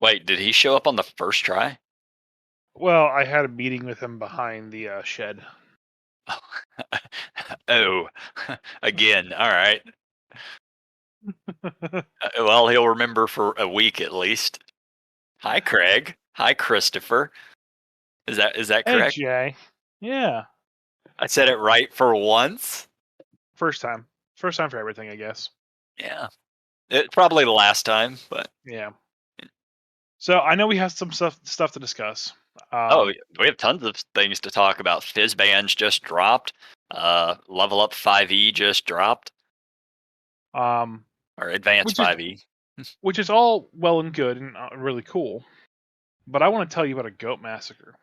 Wait, did he show up on the first try? Well, I had a meeting with him behind the shed. Oh, again. All right. Well, he'll remember for a week at least. Hi, Craig. Hi, Christopher. Is that Hey, correct? Jay. Yeah, I said it right for once. first time. First time for everything, I guess. Yeah, it probably the last time, but Yeah. So I know we have some stuff to discuss. oh, Um, we have tons of things to talk about. Fizban's just dropped. Level Up 5e just dropped, um, or Advanced which is 5e. which is all well and good and really cool. But I want to tell you about a goat massacre.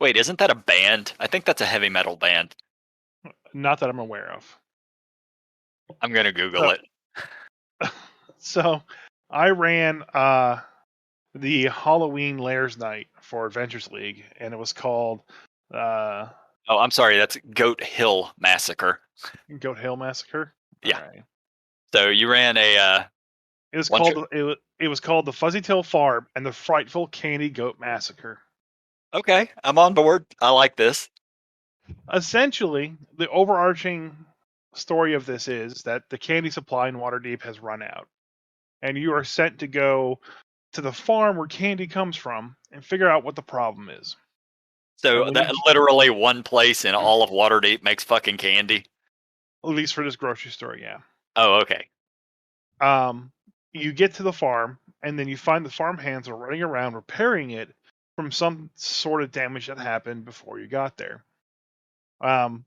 Wait, isn't that a band? I think that's a heavy metal band. Not that I'm aware of. I'm gonna Google So, it. so I ran the Halloween Layers Night for Adventures League, and it was called uh, Oh, I'm sorry. That's Goat Hill Massacre. Goat Hill Massacre. All Yeah. right. So you ran a It was one. called it was called the Fuzzy Tail Farm and the Frightful Candy Goat Massacre. Okay, I'm on board. I like this. Essentially, the overarching story of this is that the candy supply in Waterdeep has run out, and you are sent to go to the farm where candy comes from and figure out what the problem is. And So when you, that literally one place in all of Waterdeep makes fucking candy. at least for this grocery store, yeah. Oh, okay. Um, you get to the farm, and then you find the farm hands are running around repairing it from some sort of damage that happened before you got there. Um,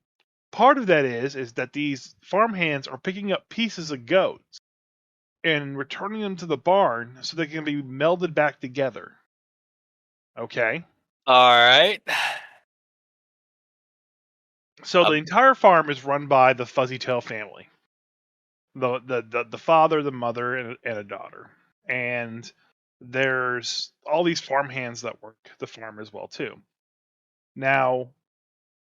part of that is that these farm hands are picking up pieces of goats and returning them to the barn so they can be melded back together. Okay, All right. so the Um, entire farm is run by the Fuzzy Tail family, the father, the mother, and a daughter, and there's all these farm hands that work the farm as well too. Now,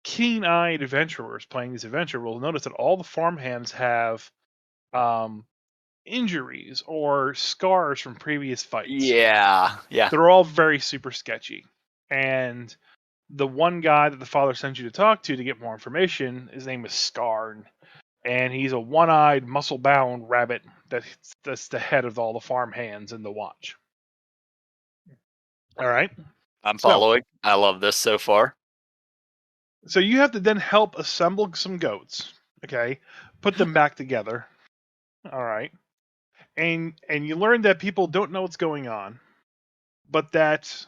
keen-eyed adventurers playing this adventure will notice that all the farm hands have um, injuries or scars from previous fights. yeah, yeah. They're all very super sketchy. And the one guy that the father sent you to talk to get more information, his name is Skarn. And he's a one eyed, muscle bound rabbit that's the head of all the farm hands in the watch. All right. I'm So following. I love this so far. so you have to then help assemble some goats. Okay. Put them back together. All right. And you learn that people don't know what's going on, but that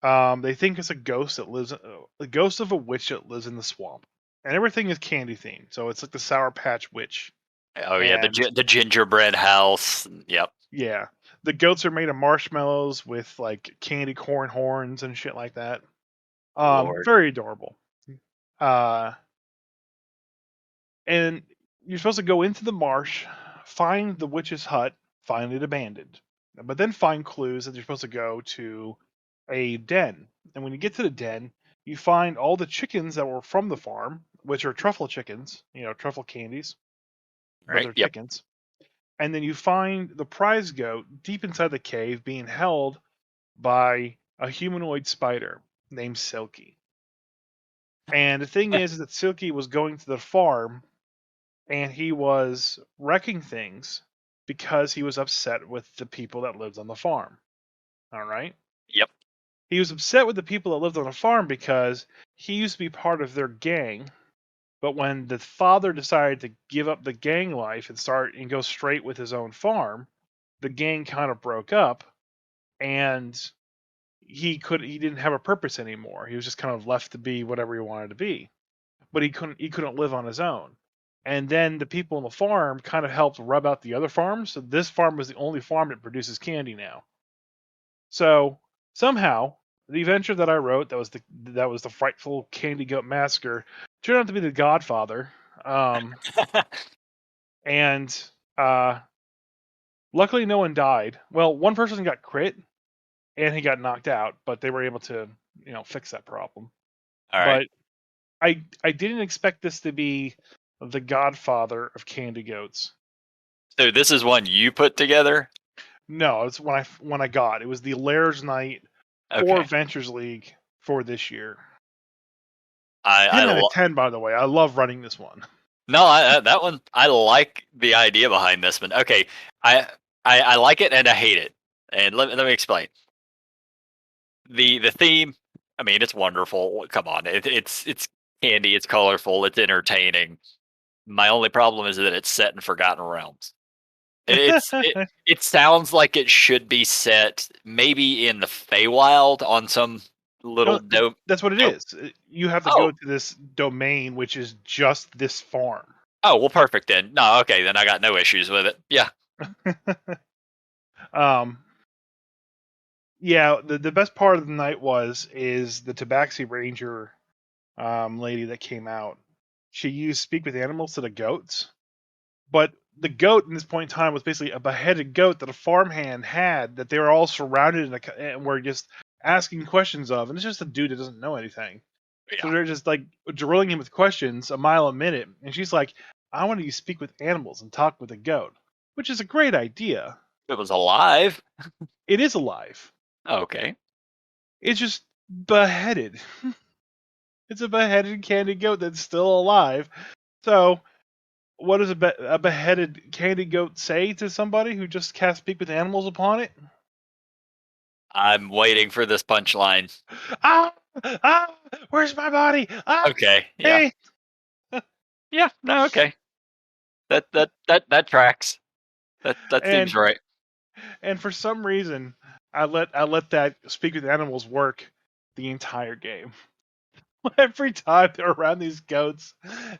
they think it's a ghost that lives, the ghost of a witch that lives in the swamp, and everything is candy themed. So it's like the Sour Patch Witch, Oh yeah, and the gingerbread house. Yep. yeah, the goats are made of marshmallows with like candy corn horns and shit like that. Lord. Very adorable. Uh, and you're supposed to go into the marsh, find the witch's hut, find it abandoned, but then find clues that you're supposed to go to a den. And when you get to the den, you find all the chickens that were from the farm, which are truffle chickens, truffle candies, but Right. they're Yep. chickens. And then you find the prize goat deep inside the cave being held by a humanoid spider named Silky. And the thing is that Silky was going to the farm and he was wrecking things because he was upset with the people that lived on the farm. All right. Yep. He was upset with the people that lived on the farm because he used to be part of their gang. But when the father decided to give up the gang life and go straight with his own farm, the gang kind of broke up and he didn't have a purpose anymore. He was just kind of left to be whatever he wanted to be. But he couldn't live on his own. And then the people on the farm kind of helped rub out the other farms. So this farm was the only farm that produces candy now. So somehow the adventure that I wrote that was the frightful Candy Goat Massacre turned out to be the Godfather. And luckily no one died. Well, one person got crit and he got knocked out, but they were able to fix that problem. All right. But I didn't expect this to be the Godfather of candy goats. So this is one you put together. No, it's when I got it was the Lairs Night for Okay. Ventures League for this year. I, I 10 out of lo- 10, by the way. I love running this one. no, that one I like the idea behind this one. Okay, I I like it and I hate it. And let me explain. The theme, I mean, it's wonderful. Come on, it's candy, it's colorful, it's entertaining. My only problem is that it's set in Forgotten Realms. It sounds like it should be set maybe in the Feywild on some little No, dope. that's what it Dope. is. You have to go Oh, to this domain, which is just this farm. oh, well, perfect then. No, okay, then I got no issues with it. Yeah, um, yeah, the best part of the night is the Tabaxi Ranger lady that came out. She used speak with animals to the goats, but the goat in this point in time was basically a beheaded goat that a farmhand had that they were all surrounded and were just asking questions of, and it's just a dude that doesn't know anything. So yeah. they're just like drilling him with questions a mile a minute, and she's like, "I want you to speak with animals and talk with a goat," which is a great idea. It was alive. It is alive. Okay. It's just beheaded. It's a beheaded candy goat that's still alive. So, what does a beheaded candy goat say to somebody who just cast speak with animals upon it? I'm waiting for this punchline. Ah, ah, where's my body? Ah, Okay. Yeah. hey. Yeah. No. Okay. That tracks. That seems And right. and for some reason, I let that speak with animals work the entire game. Every time they're around these goats,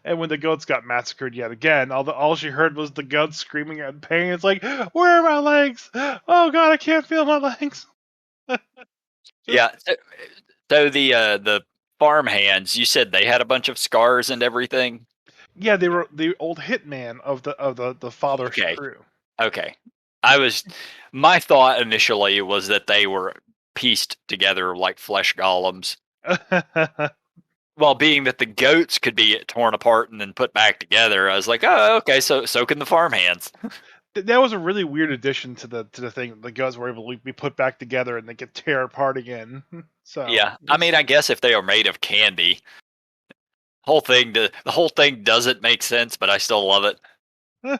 and when the goats got massacred yet again, all she heard was the goats screaming in pain. It's like, where are my legs? Oh god, I can't feel my legs. Just Yeah. So the farm hands, you said they had a bunch of scars and everything. yeah, they were the old hitman of the father's Okay. crew. Okay. I was my thought initially was that they were pieced together like flesh golems. Well, being that the goats could be torn apart and then put back together, I was like, oh, okay, so can the farm hands. That was a really weird addition to the thing. The goats were able to be put back together and they could tear apart again. So Yeah, I mean, it's I guess if they are made of candy, the whole thing doesn't make sense, but I still love it.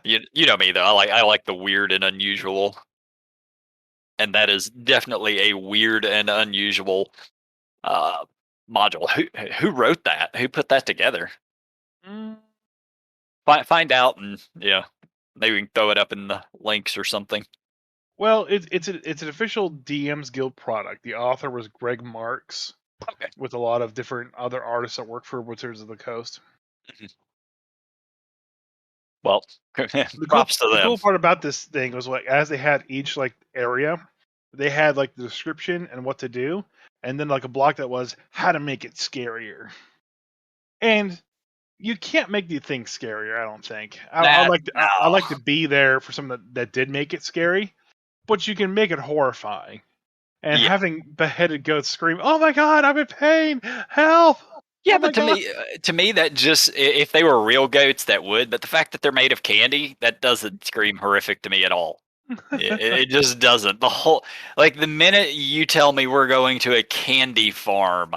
You know me though. I like the weird and unusual, and that is definitely a weird and unusual uh, module. Who wrote that? Who put that together? Mm. Find out, and yeah, maybe we can throw it up in the links or something. Well, it's an official DM's Guild product. The author was Greg Marks, Okay. with a lot of different other artists that work for Wizards of the Coast. Mhm. Well, The cool props to the them. cool part about this thing was like as they had each like area, they had like the description and what to do, and then like a block that was how to make it scarier. And you can't make the thing scarier, I don't think. That I no. like to be there for some that did make it scary, but you can make it horrifying. And Yeah. having beheaded goats scream, "Oh my god, I'm in pain! Help! Yeah, Oh my but god!" to me, that just if they were real goats, that would. But the fact that they're made of candy, that doesn't scream horrific to me at all. It just doesn't. The whole like the minute you tell me we're going to a candy farm,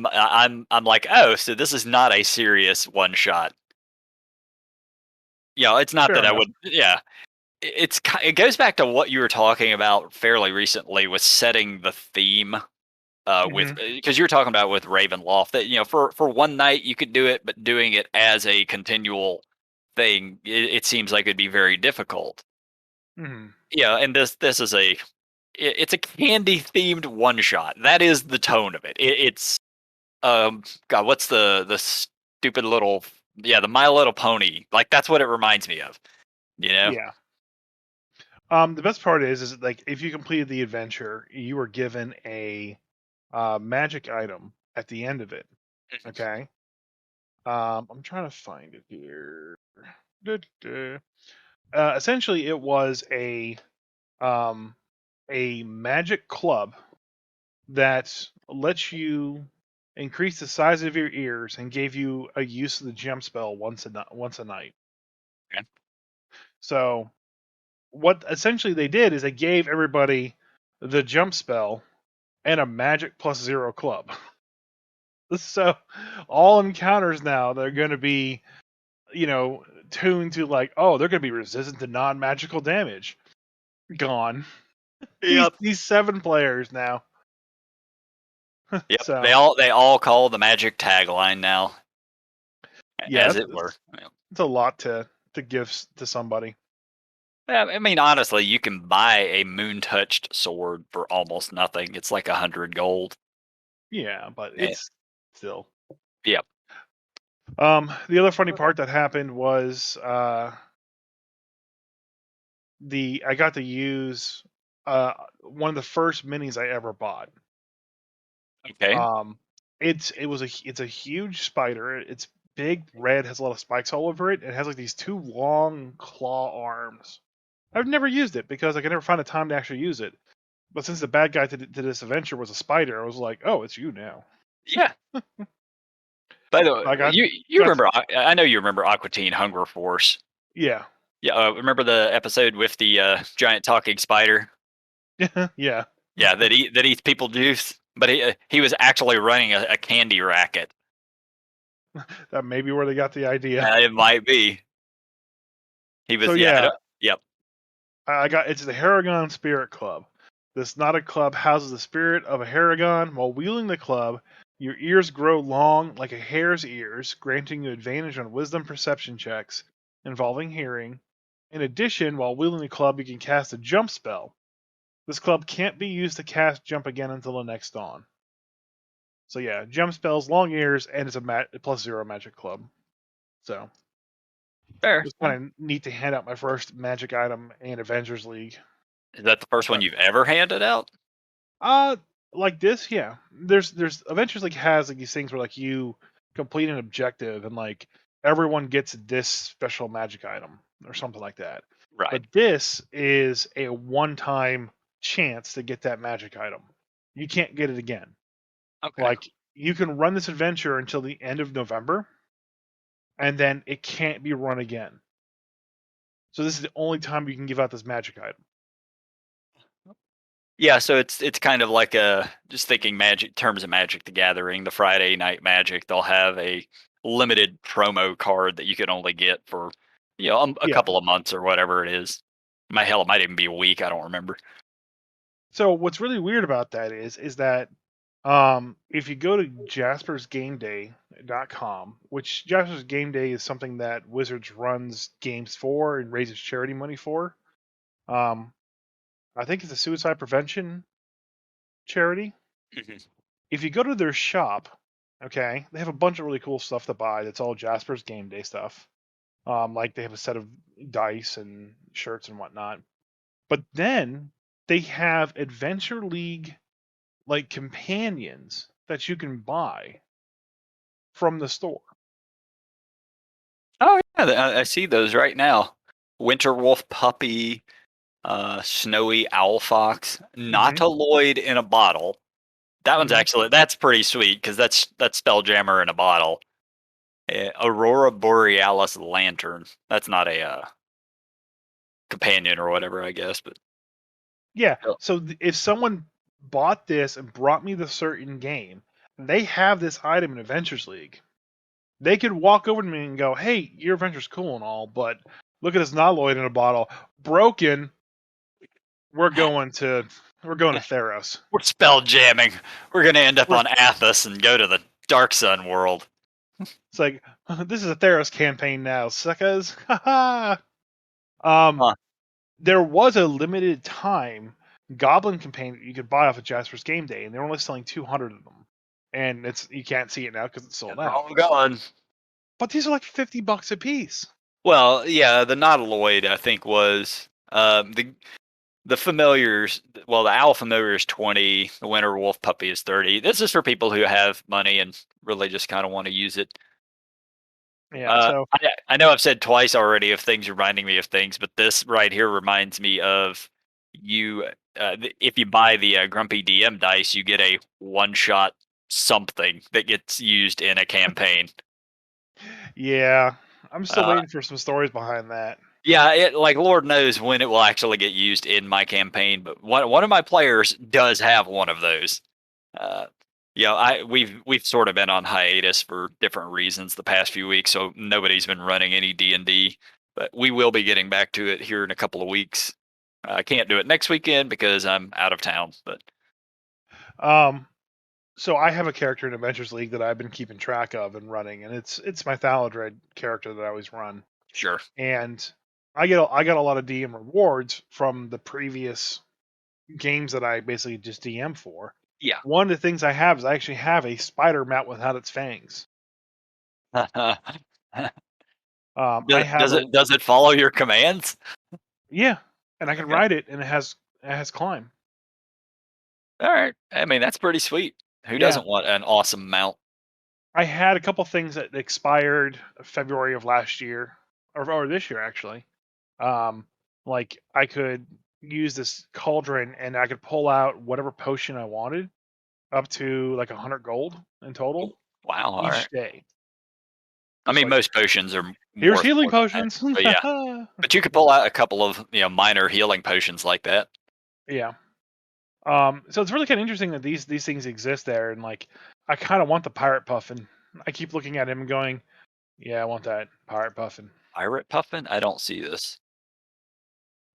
I'm like, oh, so this is not a serious one shot. You know, it's not Fair that I enough. would. Yeah, it goes back to what you were talking about fairly recently with setting the theme with Hmm. because you were talking about with Ravenloft that for one night you could do it, but doing it as a continual thing, it seems like it'd be very difficult. Hmm. Yeah, and this is it's a candy themed one shot. That is the tone of it. It's God, what's the stupid little the My Little Pony, like that's what it reminds me of. You know. Yeah. The best part is like if you completed the adventure, you were given a magic item at the end of it. Okay. I'm trying to find it here. Duh. Essentially, it was um, a magic club that lets you increase the size of your ears and gave you a use of the gem spell once a night. Okay. So what essentially they did is they gave everybody the jump spell and a magic +0 club. So all encounters now they're going to be, tuned to like, oh, they're going to be resistant to non-magical damage. Gone. These Yep. these 7 players now. Yep. They So all call the magic tagline now, yeah, as it were. it's a lot to give to somebody. Yeah, I mean, honestly, you can buy a moon touched sword for almost nothing. It's like 100 gold. Yeah, but Eh, it's still. Yep. The other funny part that happened was I got to use one of the first minis I ever bought. Okay. It's a huge spider. It's big, red, has a lot of spikes all over it, and it has like these 2 long claw arms. I've never used it because I could never find a time to actually use it. But since the bad guy to this adventure was a spider, I was like, oh, it's you now. Yeah. By the way, I you got remember? I know you remember Aqua Teen Hunger Force. yeah. Yeah. Remember the episode with the giant talking spider? Yeah. Yeah, that eats people juice. But he was actually running a candy racket. That may be where they got the idea. It might be. He So was. Yeah. yeah, Yep. it's the Haragon Spirit Club. This Nautic club houses the spirit of a Haragon. While wielding the club, your ears grow long like a hare's ears, granting you advantage on wisdom perception checks involving hearing. In addition, while wielding the club, you can cast a jump spell. This club can't be used to cast jump again until the next dawn. So yeah, jump spells, long ears, and it's a +0 magic club. So it Fair. was kind of neat to hand out my first magic item in Avengers League. Is that the first one you've ever handed out? Uh, like this, yeah. There's Adventures League has like these things where like you complete an objective and like everyone gets this special magic item or something like that. Right. But this is a one-time chance to get that magic item. You can't get it again. Okay. Like you can run this adventure until the end of November, and then it can't be run again. So this is the only time you can give out this magic item. Yeah, so it's kind of like a just thinking magic terms of Magic the Gathering, the Friday night Magic. They'll have a limited promo card that you can only get for a Yeah. couple of months or whatever it is. My hell, it might even be a week. I don't remember. So what's really weird about that is that if you go to jaspersgameday.com, which Jasper's Game Day is something that Wizards runs games for and raises charity money for. I think it's a suicide prevention charity. Mhm. If you go to their shop, okay, they have a bunch of really cool stuff to buy. That's all Jasper's Game Day stuff. Like they have a set of dice and shirts and whatnot. But then they have Adventure League like companions that you can buy from the store. Oh yeah, I see those right now. Winter Wolf Puppy, Snowy Owl Fox, Hmm. Nautiloid in a bottle. That one's Hmm. actually that's pretty sweet because that's Spelljammer in a bottle. Aurora Borealis Lantern. That's not a companion or whatever, I guess. But Yeah. oh, So if someone bought this and brought me the certain game, they have this item in Adventures League. They could walk over to me and go, "Hey, your adventure's cool and all, but look at this Noloid in a bottle, broken. We're going to Theros." we're spell jamming. We're gonna end up We're, on Athos and go to the Dark Sun world. it's like this is a Theros campaign now, suckers. um, Huh. there was a limited time Goblin companion you could buy off of Jasper's Game Day, and they're only selling 200 of them, and you can't see it now because it's sold They're out. all gone. But these are like $50 a piece. Well, yeah, the Nautiloid I think was the familiars. Well, the owl familiar is 20. The Winter Wolf puppy is 30. This is for people who have money and really just kind of want to use it. Yeah, so I know I've said twice already of things reminding me of things, but this right here reminds me of you. If you buy the Grumpy DM dice, you get a one-shot something that gets used in a campaign. yeah, I'm still Uh, waiting for some stories behind that. Yeah, like Lord knows when it will actually get used in my campaign, but one of my players does have one of those. Uh, we've sort of been on hiatus for different reasons the past few weeks, so nobody's been running any D&D, but we will be getting back to it here in a couple of weeks. I can't do it next weekend because I'm out of town, but Um, so I have a character in Adventures League that I've been keeping track of and running, and it's my Thaladred character that I always run. sure. And I got a lot of DM rewards from the previous games that I basically just DM for. Yeah. One of the things I have is I actually have a spider mount without its fangs. I have a Does it follow your commands? yeah, and I can Okay. ride it, and it has climb. All right. I mean, that's pretty sweet. Who Yeah, doesn't want an awesome mount? I had a couple things that expired February of last year, or this year actually. Um, like I could use this cauldron, and I could pull out whatever potion I wanted, up to like 100 gold in Oh, total wow. All right. each day. I So mean, like, most potions are here's worth healing more than that. potions. But yeah, but you could pull out a couple of minor healing potions like that. Yeah. So it's really kind of interesting that these things exist there, and like I kind of want the pirate puffin. I keep looking at him and going, "Yeah, I want that pirate puffin." Pirate puffin? I don't see this.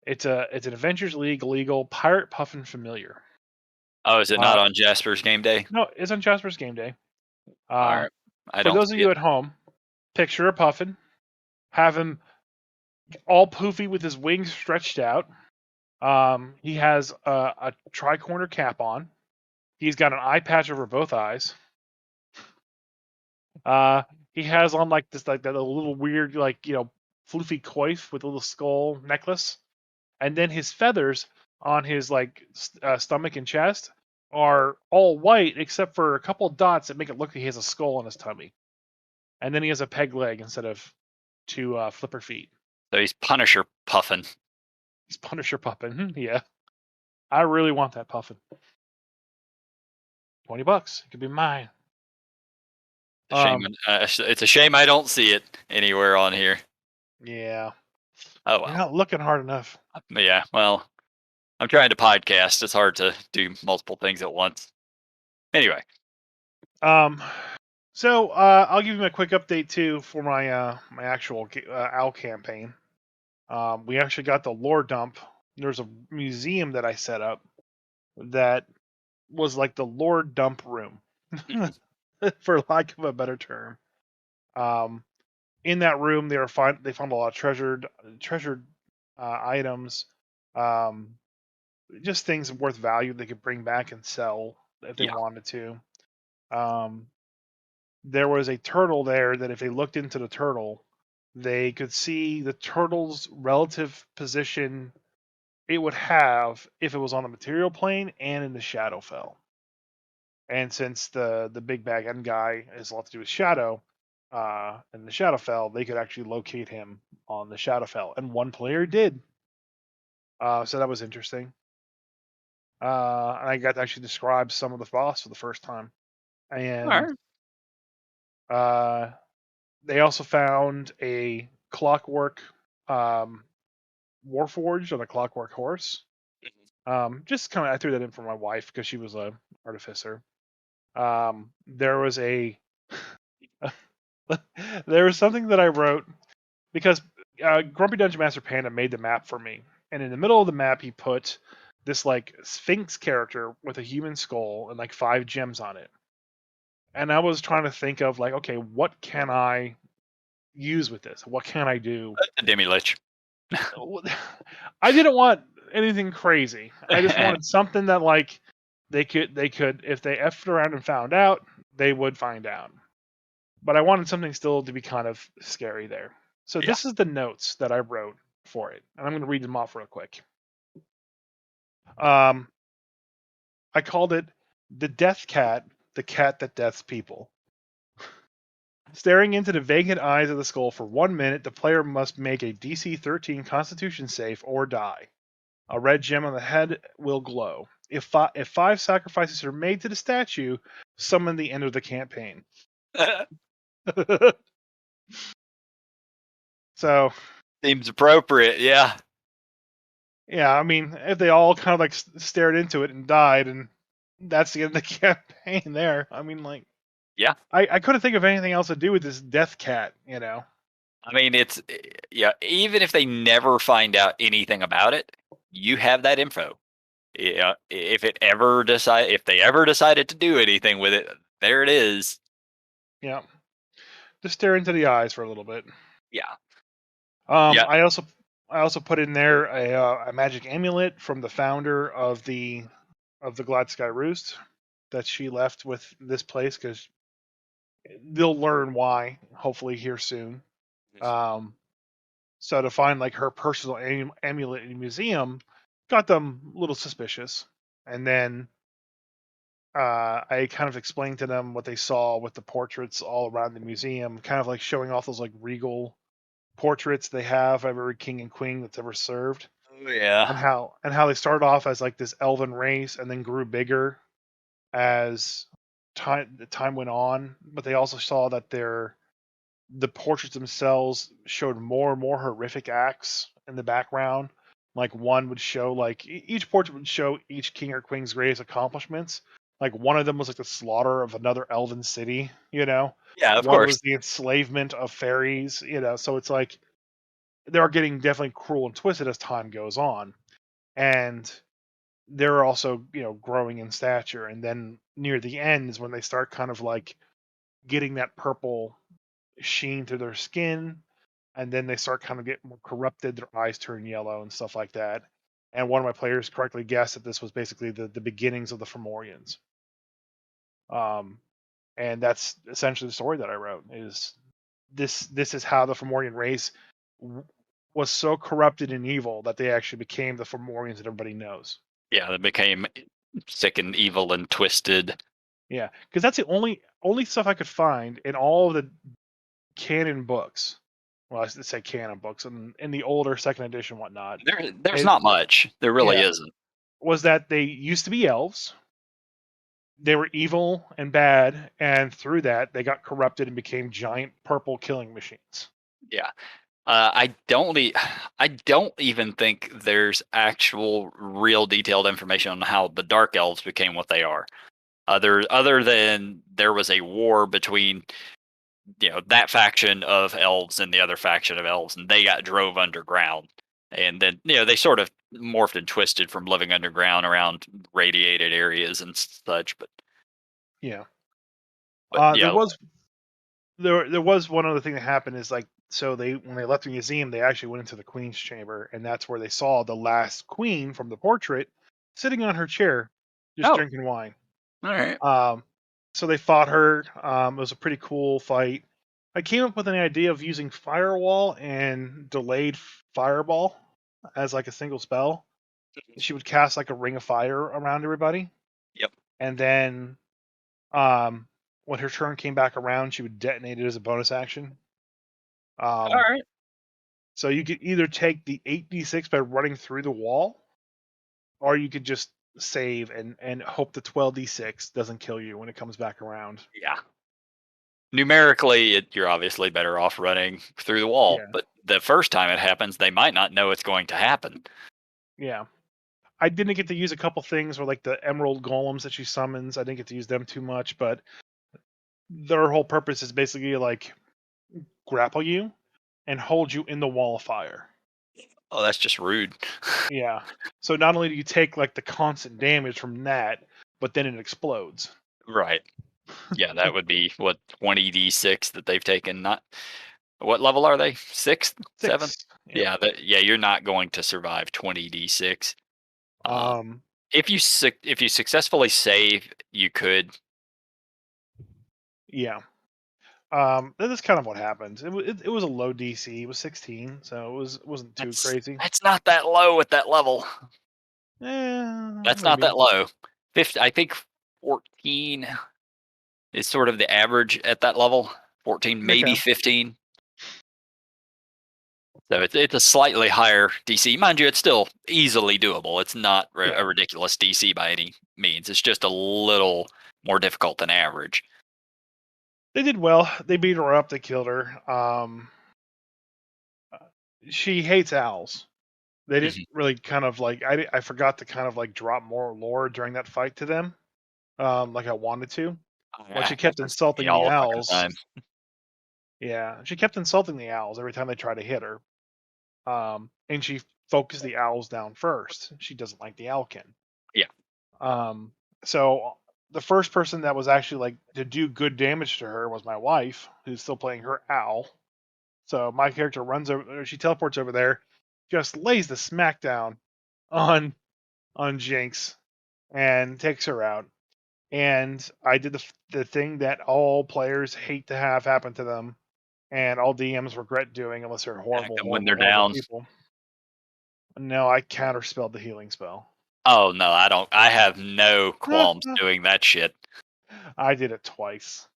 It's an Adventures League legal pirate puffin familiar. Oh, is it not Uh, on Jasper's game day? no, it's on Jasper's game day. All right. I For don't those of see it. you at home, picture a puffin, have him all poofy with his wings stretched out. He has a tri-corner cap on. He's got an eye patch over both eyes. Uh, he has on like this like that little weird like floofy coif with a little skull necklace, and then his feathers on his like stomach and chest are all white except for a couple of dots that make it look like he has a skull on his tummy, and then he has a peg leg instead of two flipper feet. So he's Punisher puffin. He's Punisher puffin. Yeah, I really want that puffin. $20, it could be mine. Shame. Um, It's a shame I don't see it anywhere on here. yeah, Oh you're well. not looking hard enough. Yeah. Well, I'm trying to podcast. It's hard to do multiple things at once. Anyway. Um, so I'll give you a quick update too for my my actual owl campaign. We actually got the lore dump. There's a museum that I set up that was like the lore dump room, Mhm. for lack of a better term. Um, in that room, they found a lot of treasured items, um, just things worth value they could bring back and sell if they Yeah. wanted to. Um, there was a turtle there that if they looked into the turtle, they could see the turtle's relative position it would have if it was on the material plane and in the Shadowfell. And since the big bag end guy has a lot to do with Shadow, in the Shadowfell, they could actually locate him on the Shadowfell, and one player did. So that was interesting. And I got to actually describe some of the boss for the first time. All And right. uh, they also found a clockwork um, warforged on a clockwork horse. Just kind of, I threw that in for my wife because she was a artificer. There was a there was something that I wrote because Grumpy Dungeon Master Panda made the map for me, and in the middle of the map he put this like Sphinx character with a human skull and like 5 gems on it. And I was trying to think of like, okay, what can I use with this? What can I do? The Demi Lich. I didn't want anything crazy. I just wanted something that like they could if they effed around and found out, they would find out. But I wanted something still to be kind of scary there. So Yeah. this is the notes that I wrote for it, and I'm going to read them off real quick. Um, I called it the Death Cat, the cat that deaths people. Staring into the vacant eyes of the skull for 1 minute, the player must make a DC 13 Constitution save or die. A red gem on the head will glow. If 5 sacrifices are made to the statue, summon the end of the campaign. So Seems appropriate. Yeah. Yeah, I mean, if they all kind of like stared into it and died, and that's the end of the campaign there. I mean, like, Yeah. I couldn't think of anything else to do with this death cat, you know? I mean, yeah. Even if they never find out anything about it, you have that info. Yeah. If they ever decided to do anything with it, there it is. Yeah, just stare into the eyes for a little bit. Yeah. Um, Yeah. I also I also put in there a magic amulet from the founder of the Glidesky Roost that she left with this place because they'll learn why hopefully here soon. Um, so to find like her personal amulet in a museum got them a little suspicious, and then I kind of explained to them what they saw with the portraits all around the museum, kind of like showing off those like regal portraits they have of every king and queen that's ever served, Oh, yeah. and how they started off as like this elven race and then grew bigger as time went on. But they also saw that the portraits themselves showed more and more horrific acts in the background. Like one would show like each portrait would show each king or queen's greatest accomplishments. Like one of them was like the slaughter of another elven city, you know. Yeah. Of One course. was the enslavement of fairies, you know. So it's like they're getting definitely cruel and twisted as time goes on, and they're also growing in stature. And then near the end is when they start kind of like getting that purple sheen through their skin, and then they start kind of getting more corrupted. Their eyes turn yellow and stuff like that. And one of my players correctly guessed that this was basically the beginnings of the Fomorians. Um, and that's essentially the story that I wrote. Is this is how the Fomorian race was so corrupted and evil that they actually became the Fomorians that everybody knows. Yeah. They became sick and evil and twisted. Yeah, because that's the only stuff I could find in all of the canon books. Well, I should say canon books, and in the older second edition, whatnot. There's It, not much. There really yeah, isn't. was that they used to be elves. They were evil and bad, and through that, they got corrupted and became giant purple killing machines. Yeah. I don't even think there's actual real detailed information on how the Dark Elves became what they are. Other than there was a war between that faction of elves and the other faction of elves, and they got drove underground, and then they sort of morphed and twisted from living underground around radiated areas and such. Yeah. But There yeah, was there was one other thing that happened is like so they when they left the museum they actually went into the queen's chamber, and that's where they saw the last queen from the portrait sitting on her chair just oh, drinking wine. all right, So they fought her. It was a pretty cool fight. I came up with an idea of using firewall and delayed fireball as like a single spell. She would cast like a ring of fire around everybody, yep, and then um, when her turn came back around, she would detonate it as a bonus action. all Um, right, so you could either take the 8d6 by running through the wall, or you could just save and hope the 12d6 doesn't kill you when it comes back around. yeah. Numerically, you're obviously better off running through the wall, Yeah, but the first time it happens, they might not know it's going to happen. yeah. I didn't get to use a couple things where like the emerald golems that she summons. I didn't get to use them too much, but their whole purpose is basically like grapple you and hold you in the wall of fire. Oh, that's just rude. Yeah. So not only do you take like the constant damage from that, but then it explodes. Right. Yeah, that would be what 20d6 that they've taken. Not what level are they? Sixth, seventh? 6. Yep. Yeah, you're not going to survive 20d6. Uh, Um if you successfully save, you could. yeah. That is kind of what happened. It was a low DC. It was 16, so it wasn't too crazy. That's not that low at that level. That's not Maybe. that low. 50, I think 14 is sort of the average at that level. 14, maybe Okay. 15. So it's a slightly higher DC. Mind you, it's still easily doable. It's not Yeah. a ridiculous DC by any means. It's just a little more difficult than average. They did well. They beat her up. They killed her. she hates owls. They didn't Mhm. really kind of like I forgot to kind of like drop more lore during that fight to them, like I wanted to. But she That kept does me insulting the all the fucking owls. time. Yeah, she kept insulting the owls every time they tried to hit her. And she focused the owls down first. She doesn't like the owlkin. Yeah. Um, so the first person that was actually like to do good damage to her was my wife, who's still playing her owl. So my character runs over, she teleports over there, just lays the smackdown on Jinx and takes her out. And I did the thing that all players hate to have happen to them, and all DMs regret doing unless they're Attack horrible, them when horrible, they're horrible down. people. No, I counterspelled the healing spell. Oh no, I don't. I have no qualms doing that shit. I did it twice.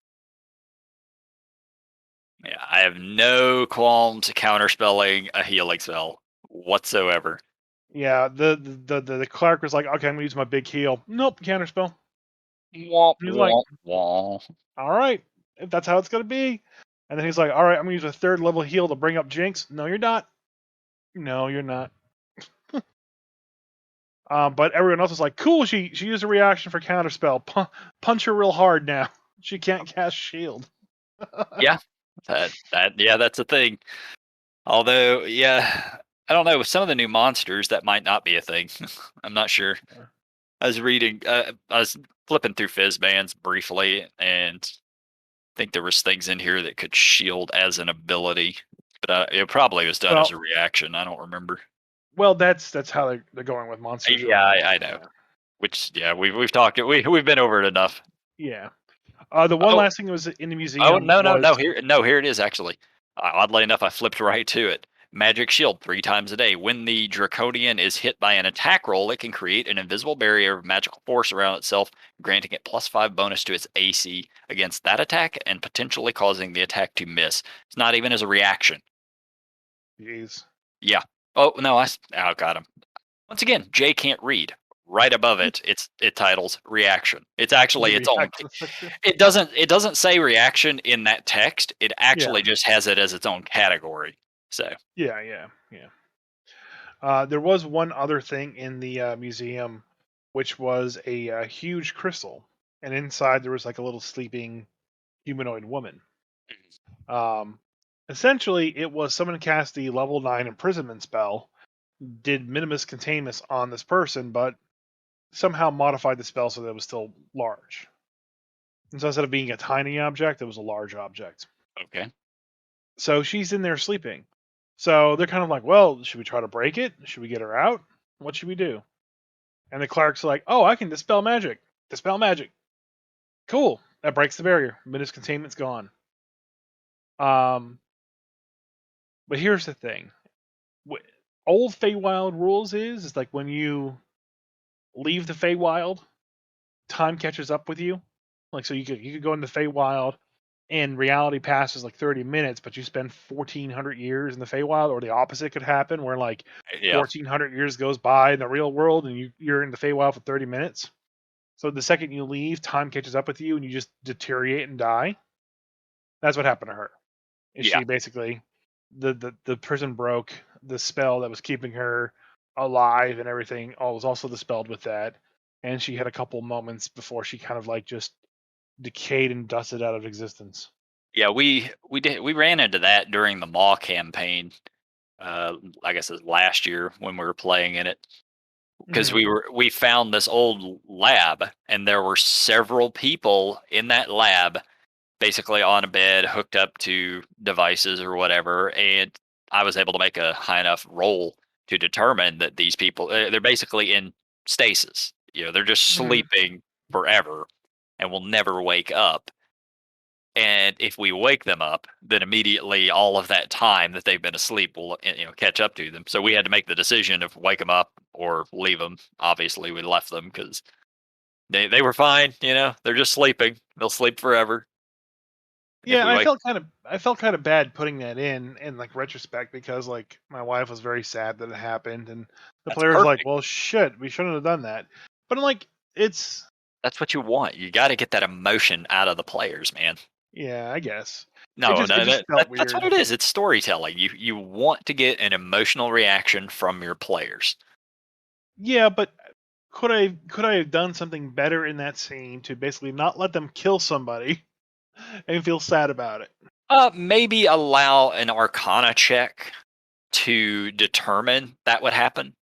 Yeah, I have no qualms counterspelling a healing spell whatsoever. Yeah, the cleric was like, okay, I'm gonna use my big heal. Nope, counterspell. Womp And he's like, womp womp. all right, if that's how it's gonna be. And then he's like, all right, I'm gonna use a third level heal to bring up Jinx. No, you're not. No, you're not. But everyone else was like, cool. She used a reaction for counterspell. Punch her real hard now. She can't cast shield. Yeah, yeah, that's a thing. Although, yeah, I don't know. With some of the new monsters, that might not be a thing. I'm not sure. I was reading. I was flipping through Fizban's briefly, and I think there was things in here that could shield as an ability, but it probably was done as Well, a reaction. I don't remember. that's how they're going with monsters from Yeah, now on. I know. Which, yeah, we've talked. We've been over it enough. Yeah. The one Oh, last thing that was in the oh museum no, no, was no. Here it is. Actually, oddly enough, I flipped right to it. Magic shield 3 times a day. When the draconian is hit by an attack roll, it can create an invisible barrier of magical force around itself, granting it +5 bonus to its AC against that attack, and potentially causing the attack to miss. It's not even as a reaction. jeez. Yeah. Oh no, oh got him. Once again, Jay can't read. Right above it, it titles reaction. It's actually its own. Reaction section. It doesn't say reaction in that text. It Yeah. actually just has it as its own category. So Yeah. There was one other thing in the museum, which was a huge crystal, and inside there was like a little sleeping humanoid woman. Um, Essentially, it was someone cast the level 9 imprisonment spell, did minimus containment on this person, but somehow modified the spell so that it was still large. And so instead of being a tiny object, it was a large object. okay, So she's in there sleeping. So they're kind of like, well, should we try to break it? Should we get her out? What should we do? And the cleric's like, oh, I can dispel magic. Dispel magic. Cool. That breaks the barrier. Minutes containment's gone. Um, but here's the thing. Old Feywild rules is like when you leave the Feywild, time catches up with you. Like so you could go into Feywild and reality passes like 30 minutes, but you spend 1400 years in the Feywild, or the opposite could happen where like yeah, 1400 years goes by in the real world and you're in the Feywild for 30 minutes. So the second you leave, time catches up with you and you just deteriorate and die. That's what happened to her. Is yeah, she basically the prison broke, the spell that was keeping her alive and everything all was also dispelled with that. And she had a couple moments before she kind of like just decayed and dusted out of existence. yeah. We ran into that during the Maw campaign. I guess it was last year when we were playing in it, because Hmm. we found this old lab, and there were several people in that lab basically on a bed hooked up to devices or whatever, and I was able to make a high enough roll to determine that these people, they're basically in stasis. They're just Hmm. sleeping forever and will never wake up. And if we wake them up, then immediately all of that time that they've been asleep will catch up to them. So we had to make the decision of wake them up or leave them. Obviously, we left them because they were fine. They're just sleeping. They'll sleep forever. And if Yeah, we wake, I felt kind of bad putting that in like retrospect because like my wife was very sad that it happened and the that's player's like, perfect. well shit, we shouldn't have done that. But I'm like, it's That's what you want. You got to get that emotion out of the players, man. yeah, I guess. No, It no, just felt that's what weird. it is. It's storytelling. You want to get an emotional reaction from your players. Yeah, but could I have done something better in that scene to basically not let them kill somebody and feel sad about it? Maybe allow an Arcana check to determine that would happen.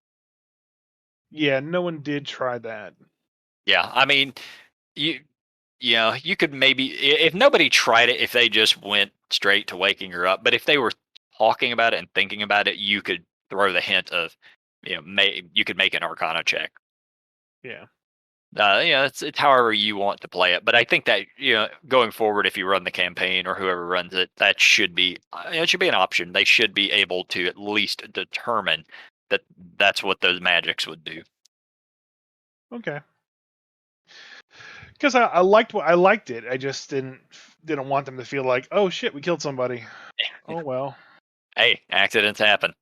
Yeah, no one did try that. Yeah, I mean, you you could maybe if nobody tried it, if they just went straight to waking her up, but if they were talking about it and thinking about it, you could throw the hint of, you could make an Arcana check. Yeah. It's however you want to play it, but I think that going forward, if you run the campaign or whoever runs it, that should be it should be an option. They should be able to at least determine that that's what those magics would do. Okay. Because I liked it. I just didn't want them to feel like, oh shit, we killed somebody. Oh well. Hey, accidents happen.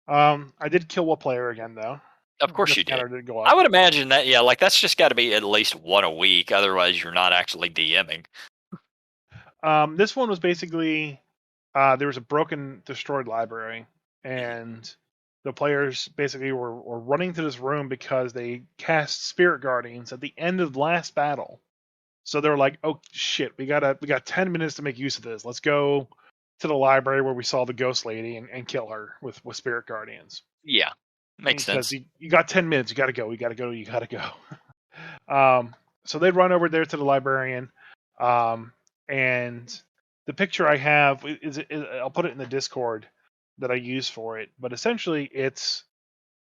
I did kill one player again though. Of course The you did. counter did go I up. would imagine that, yeah, like that's just got to be at least one a week. Otherwise, you're not actually DMing. This one was basically there was a broken, destroyed library, Mhm. and the players basically were running to this room because they cast spirit guardians at the end of the last battle. So they were like, "Oh shit, we got 10 minutes to make use of this. Let's go to the library where we saw the ghost lady and kill her with spirit guardians." Yeah, makes Because sense. you got 10 minutes, you got to go, you got to go, you got to go. So they'd run over there to the librarian, um, and the picture I have is I'll put it in the Discord that I use for it. But essentially, it's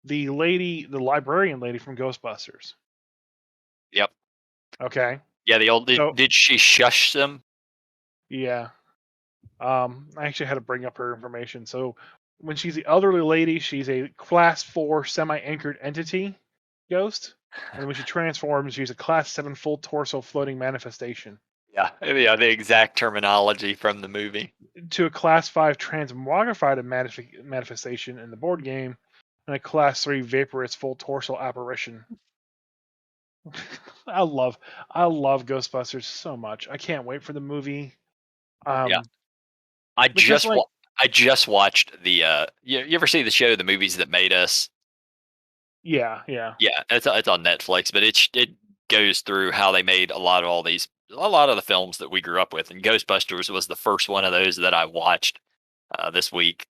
the lady, the librarian lady from Ghostbusters. Yep. Okay, Yeah, the old so did she shush them? yeah, I actually had to bring up her information. So when she's the elderly lady, she's a class 4 semi-anchored entity ghost, and when she transforms, she's a class 7 full torso floating manifestation. Yeah, yeah, the exact terminology from the movie. To a class 5 transmogrified manifestation in the board game, and a class 3 vaporous full torso apparition. I love I love Ghostbusters so much. I can't wait for the movie. Yeah, Um I because just like I just watched the you ever see the show The Movies That Made Us? yeah, yeah. Yeah, it's on Netflix, but it goes through how they made a lot of the films that we grew up with, and Ghostbusters was the first one of those that I watched this week.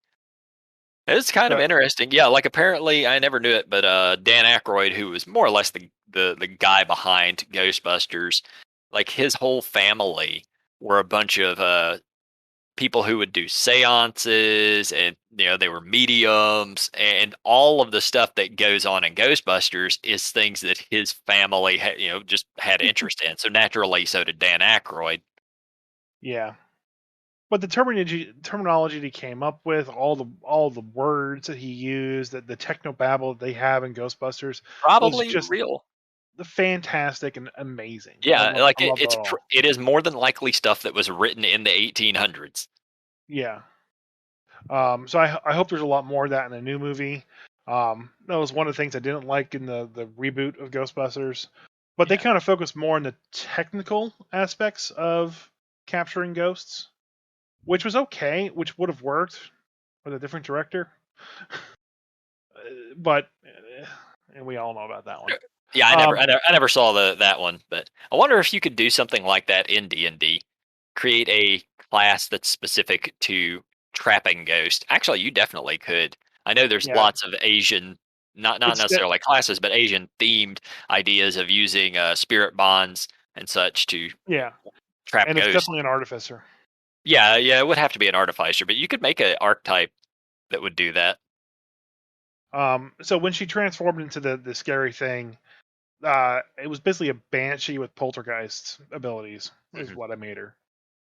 It's kind of So interesting. Yeah, like apparently I never knew it, but Dan Aykroyd, who was more or less the guy behind Ghostbusters, like his whole family were a bunch of people who would do seances, and they were mediums, and all of the stuff that goes on in Ghostbusters is things that his family just had interest in. So naturally, so did Dan Aykroyd. yeah. But the terminology that he came up with, all the words that he used, that the techno babble that they have in Ghostbusters was Probably just real. fantastic and amazing. Yeah, like I loved it all. it is more than likely stuff that was written in the 1800s. Yeah. So I hope there's a lot more of that in the new movie. That was one of the things I didn't like in the reboot of Ghostbusters, but they Yeah, kind of focused more on the technical aspects of capturing ghosts, which was okay, which would have worked with a different director. But and we all know about that one. yeah. Um, I never saw that one, but I wonder if you could do something like that in D&D. Create a class that's specific to trapping ghosts. Actually, you definitely could. I know there's yeah, lots of Asian, not it's de- necessarily classes, but Asian themed ideas of using spirit bonds and such to yeah, trap and it's ghosts. definitely an artificer. Yeah, yeah, it would have to be an artificer, but you could make an archetype that would do that. So when she transformed into the scary thing, it was basically a banshee with poltergeist abilities, is Mhm. what I made her.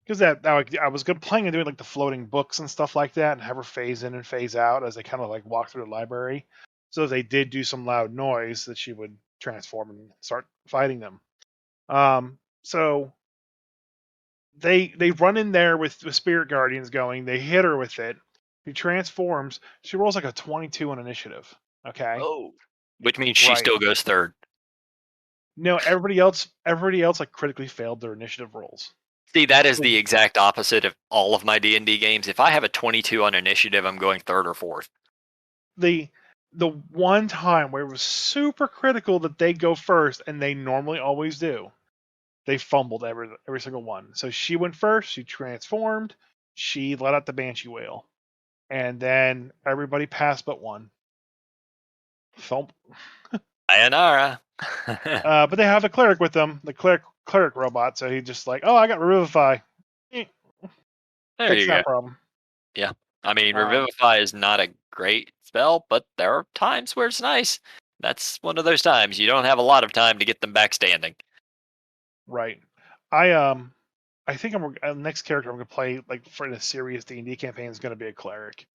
Because I was good playing and doing like the floating books and stuff like that, and have her phase in and phase out as they kind of like walk through the library. So if they did do some loud noise, that she would transform and start fighting them. So they run in there with the spirit guardians going. They hit her with it. She transforms. She rolls like a 22 on initiative. Okay, Oh, which means she right. still goes third. No, everybody else like critically failed their initiative rolls. See, that is the exact opposite of all of my D&D games. If I have a 22 on initiative, I'm going third or fourth. The one time where it was super critical that they go first, and they normally always do, they fumbled every single one. So she went first. She transformed. She let out the banshee wail, and then everybody passed but one. Thump. Sayonara. But they have a cleric with them, the cleric robot. So he just like, oh, I got revivify. Eh, There Fix you go. that problem. Yeah. I mean, Um, Revivify is not a great spell, but there are times where it's nice. That's one of those times. You don't have a lot of time to get them back standing. right. I think next character I'm gonna play like for a serious D&D campaign is gonna be a cleric,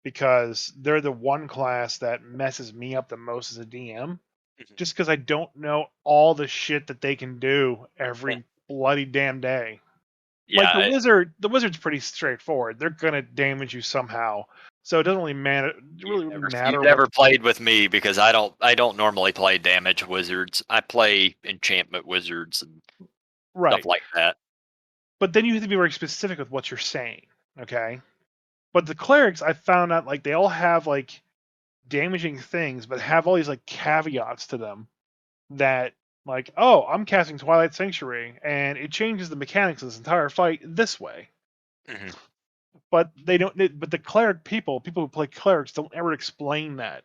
because they're the one class that messes me up the most as a DM, Mhm. just because I don't know all the shit that they can do Yeah. every bloody damn day. Like Yeah. the wizard's pretty straightforward. They're gonna damage you somehow, so it doesn't really matter. You've never played with me because I don't normally play damage wizards. I play enchantment wizards and stuff Right, like that. but then you have to be very specific with what you're saying. Okay, but the clerics, I found out like they all have like damaging things, but have all these like caveats to them that like, oh, I'm casting Twilight Sanctuary and it changes the mechanics of this entire fight this way. Mhm. But they don't. But the cleric people who play clerics don't ever explain that.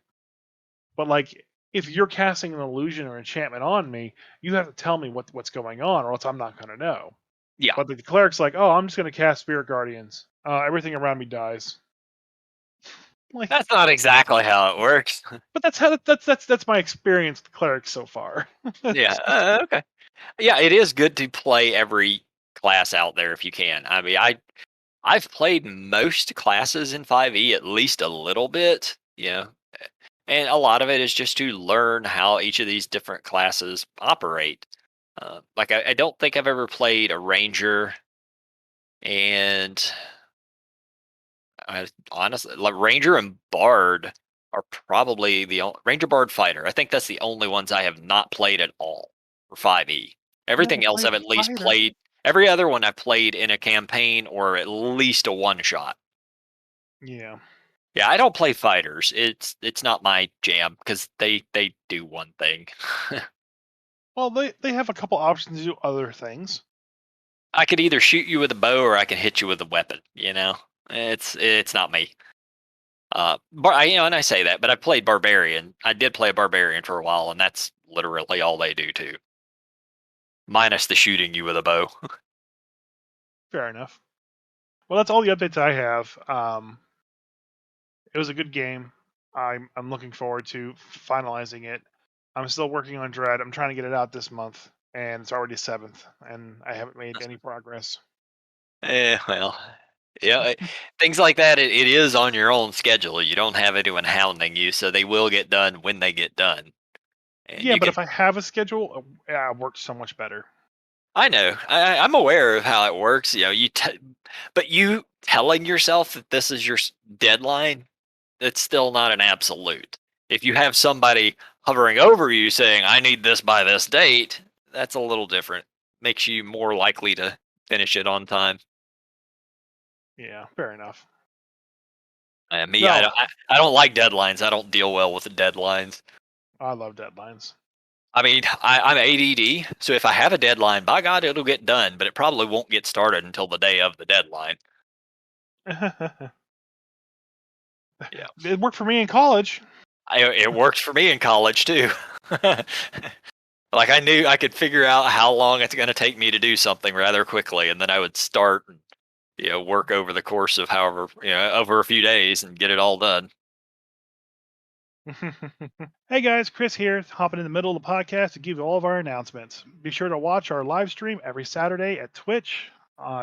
But like, if you're casting an illusion or enchantment on me, you have to tell me what's going on, or else I'm not going to know. Yeah, But the cleric's like, oh, I'm just going to cast Spirit Guardians. Everything around me dies. Like, that's not exactly how it works. but that's my experience with clerics so far. Yeah. Okay. Yeah, it is good to play every class out there if you can. I mean, I've played most classes in 5e at least a little bit. Yeah, and a lot of it is just to learn how each of these different classes operate. Like I don't think I've ever played a ranger, and honestly, like ranger and bard are probably the ranger bard fighter. I think that's the only ones I have not played at all for 5e. Never Everything else played I've at least fighter. played. Every other one I've played in a campaign or at least a one shot. Yeah. Yeah, I don't play fighters. It's not my jam because they do one thing. Well, they have a couple options to do other things. I could either shoot you with a bow or I can hit you with a weapon. It's not me. And I say that, but I played barbarian. I did play a barbarian for a while, and that's literally all they do too, minus the shooting you with a bow. Fair enough. Well, that's all the updates I have. It was a good game. I'm looking forward to finalizing it. I'm still working on Dread. I'm trying to get it out this month, and it's already 7th, and I haven't made any progress. Well, yeah, things like that. It is on your own schedule. You don't have anyone hounding you, so they will get done when they get done, and Yeah, you but can. if I have a schedule, it works so much better. I know. I'm aware of how it works. But you telling yourself that this is your deadline, it's still not an absolute. If you have somebody hovering over you saying, "I need this by this date," that's a little different. Makes you more likely to finish it on time. Yeah, fair enough. Me, I No, don't. I don't like deadlines. I don't deal well with the deadlines. I love deadlines. I mean, I'm ADD, so if I have a deadline, by God, it'll get done. But it probably won't get started until the day of the deadline. Yeah. It worked for me in college. It worked for me in college too. Like I knew I could figure out how long it's going to take me to do something rather quickly, and then I would start and work over the course of however over a few days and get it all done. Hey guys, Chris here, hopping in the middle of the podcast to give you all of our announcements. Be sure to watch our live stream every Saturday at Twitch,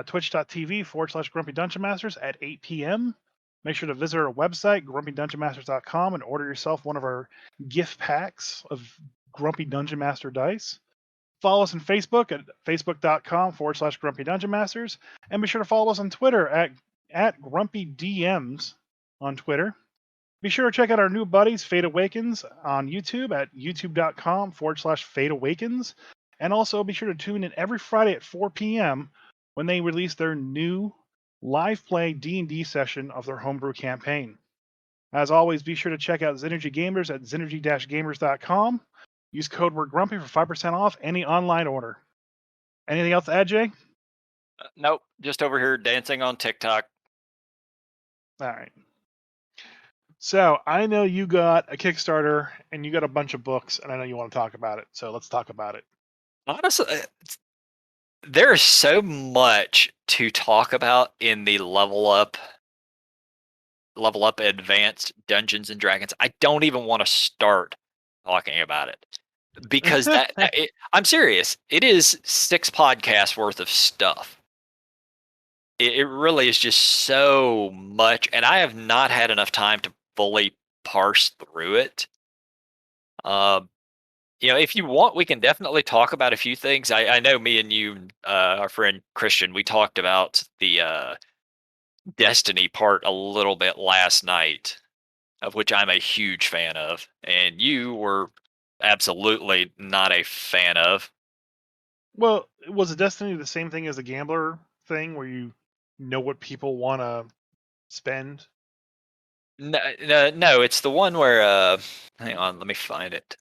twitch.tv/Grumpy Dungeon Masters at 8 p.m. Make sure to visit our website, grumpydungeonmasters.com, and order yourself one of our gift packs of Grumpy Dungeon Master dice. Follow us on Facebook at facebook.com/Grumpy Dungeon Masters. And be sure to follow us on Twitter at Grumpy DMs on Twitter. Be sure to check out our new buddies, Fade Awakens, on YouTube at youtube.com/Fade Awakens. And also be sure to tune in every Friday at 4 p.m. when they released their new live play D&D session of their homebrew campaign. As always, be sure to check out Synergy Gamers at synergy-gamers.com. Use code word grumpy for 5% off any online order. Anything else to add, Jay? Nope, just over here dancing on TikTok. All right. So I know you got a Kickstarter and you got a bunch of books, and I know you want to talk about it. So let's talk about it. Honestly, there's so much to talk about in the level up advanced Dungeons and Dragons. I don't even want to start talking about it because I'm serious. It is 6 podcasts worth of stuff. It really is just so much, and I have not had enough time to fully parse through it. If you want, we can definitely talk about a few things. I know me and you, our friend Christian, we talked about the Destiny part a little bit last night, of which I'm a huge fan of, and you were absolutely not a fan of. Well, was a Destiny the same thing as a gambler thing where you know what people want to spend? No, no, no, it's the one where hang on, let me find it.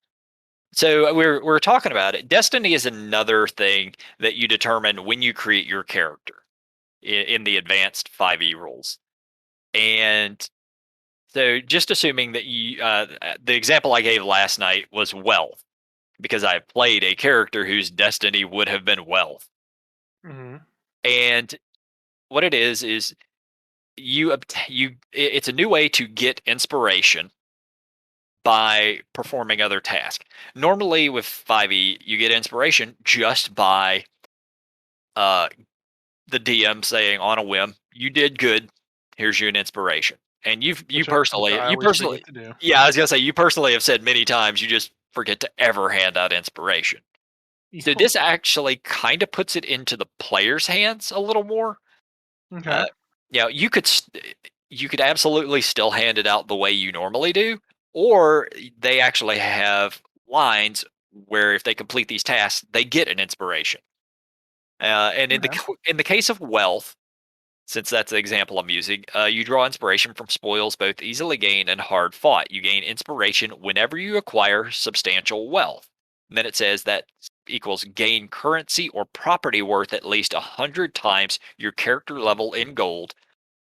So we're talking about it. Destiny is another thing that you determine when you create your character in the advanced 5e rules. And so just assuming that the example I gave last night was wealth, because I played a character whose destiny would have been wealth. Mm-hmm. And what it is it's a new way to get inspiration by performing other tasks. Normally with 5e, you get inspiration just by uh, the DM saying on a whim, "You did good. Here's you an inspiration." And Which I you always personally, forget to do. yeah, I was gonna say you personally have said many times you just forget to ever hand out inspiration. So Yeah. this actually kind of puts it into the player's hands a little more. Okay. Uh, you could absolutely still hand it out the way you normally do, or they actually have lines where if they complete these tasks, they get an inspiration. And Okay. in the case of wealth, since that's the example I'm using, you draw inspiration from spoils both easily gained and hard fought. You gain inspiration whenever you acquire substantial wealth. And then it says that equals gain currency or property worth at least 100 times your character level in gold.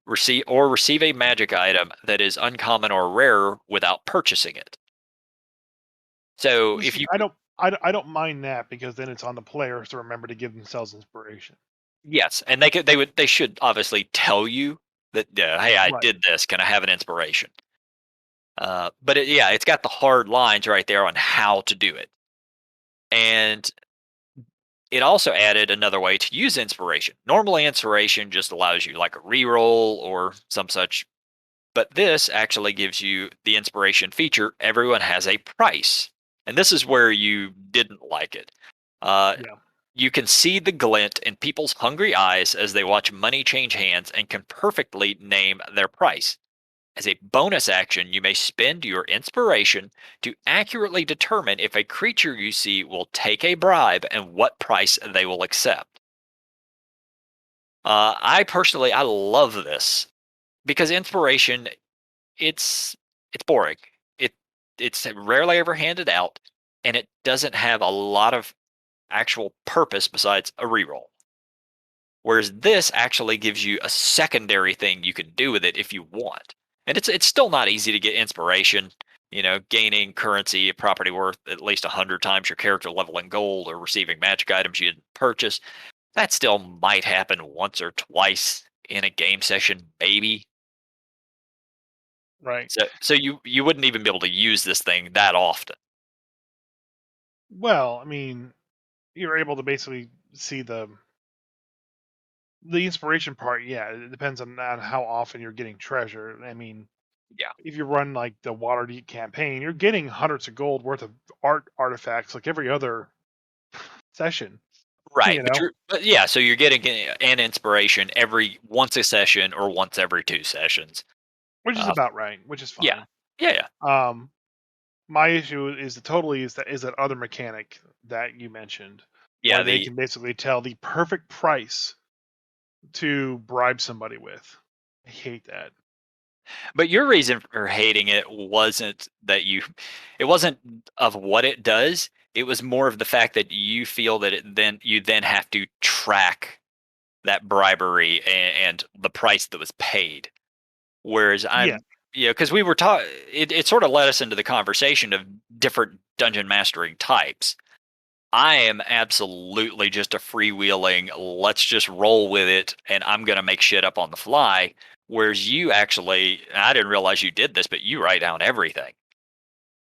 Receive a magic item that is uncommon or rare without purchasing it. So Well, if see, you I don't mind that because then it's on the players to remember to give themselves inspiration. yes, and they should obviously tell you that hey, I Right. did this. Can I have an inspiration? But it's got the hard lines right there on how to do it. And it also added another way to use inspiration. Normally, inspiration just allows you like a reroll or some such, but this actually gives you the inspiration feature. Everyone has a price. And this is where you didn't like it. Uh, Yeah. you can see the glint in people's hungry eyes as they watch money change hands and can perfectly name their price. As a bonus action, you may spend your inspiration to accurately determine if a creature you see will take a bribe and what price they will accept. I love this because inspiration it's boring. It it's rarely ever handed out, and it doesn't have a lot of actual purpose besides a reroll. Whereas this actually gives you a secondary thing you can do with it if you want. And it's still not easy to get inspiration, gaining currency, property worth at least 100 times your character level in gold or receiving magic items you didn't purchase. That still might happen once or twice in a game session, maybe. Right. So you wouldn't even be able to use this thing that often. Well, I mean, you're able to basically see the inspiration part. Yeah, it depends on how often you're getting treasure. I mean, Yeah. if you run like the Waterdeep campaign, you're getting hundreds of gold worth of art artifacts like every other session. Right, You know, but yeah, so you're getting an inspiration every once a session or once every 2 sessions. which is Uh, about right, which is yeah, fine. yeah. Um, my issue is that other mechanic that you mentioned, Yeah, where they the can basically tell the perfect price to bribe somebody with. I hate that. But your reason for hating it wasn't that it wasn't of what it does. It was more of the fact that you feel that you then have to track that bribery and the price that was paid. Whereas Yeah. because we were taught, it sort of led us into the conversation of different dungeon mastering types. I am absolutely just a freewheeling, let's just roll with it, and I'm going to make shit up on the fly. Whereas you actually, I didn't realize you did this, but you write down everything.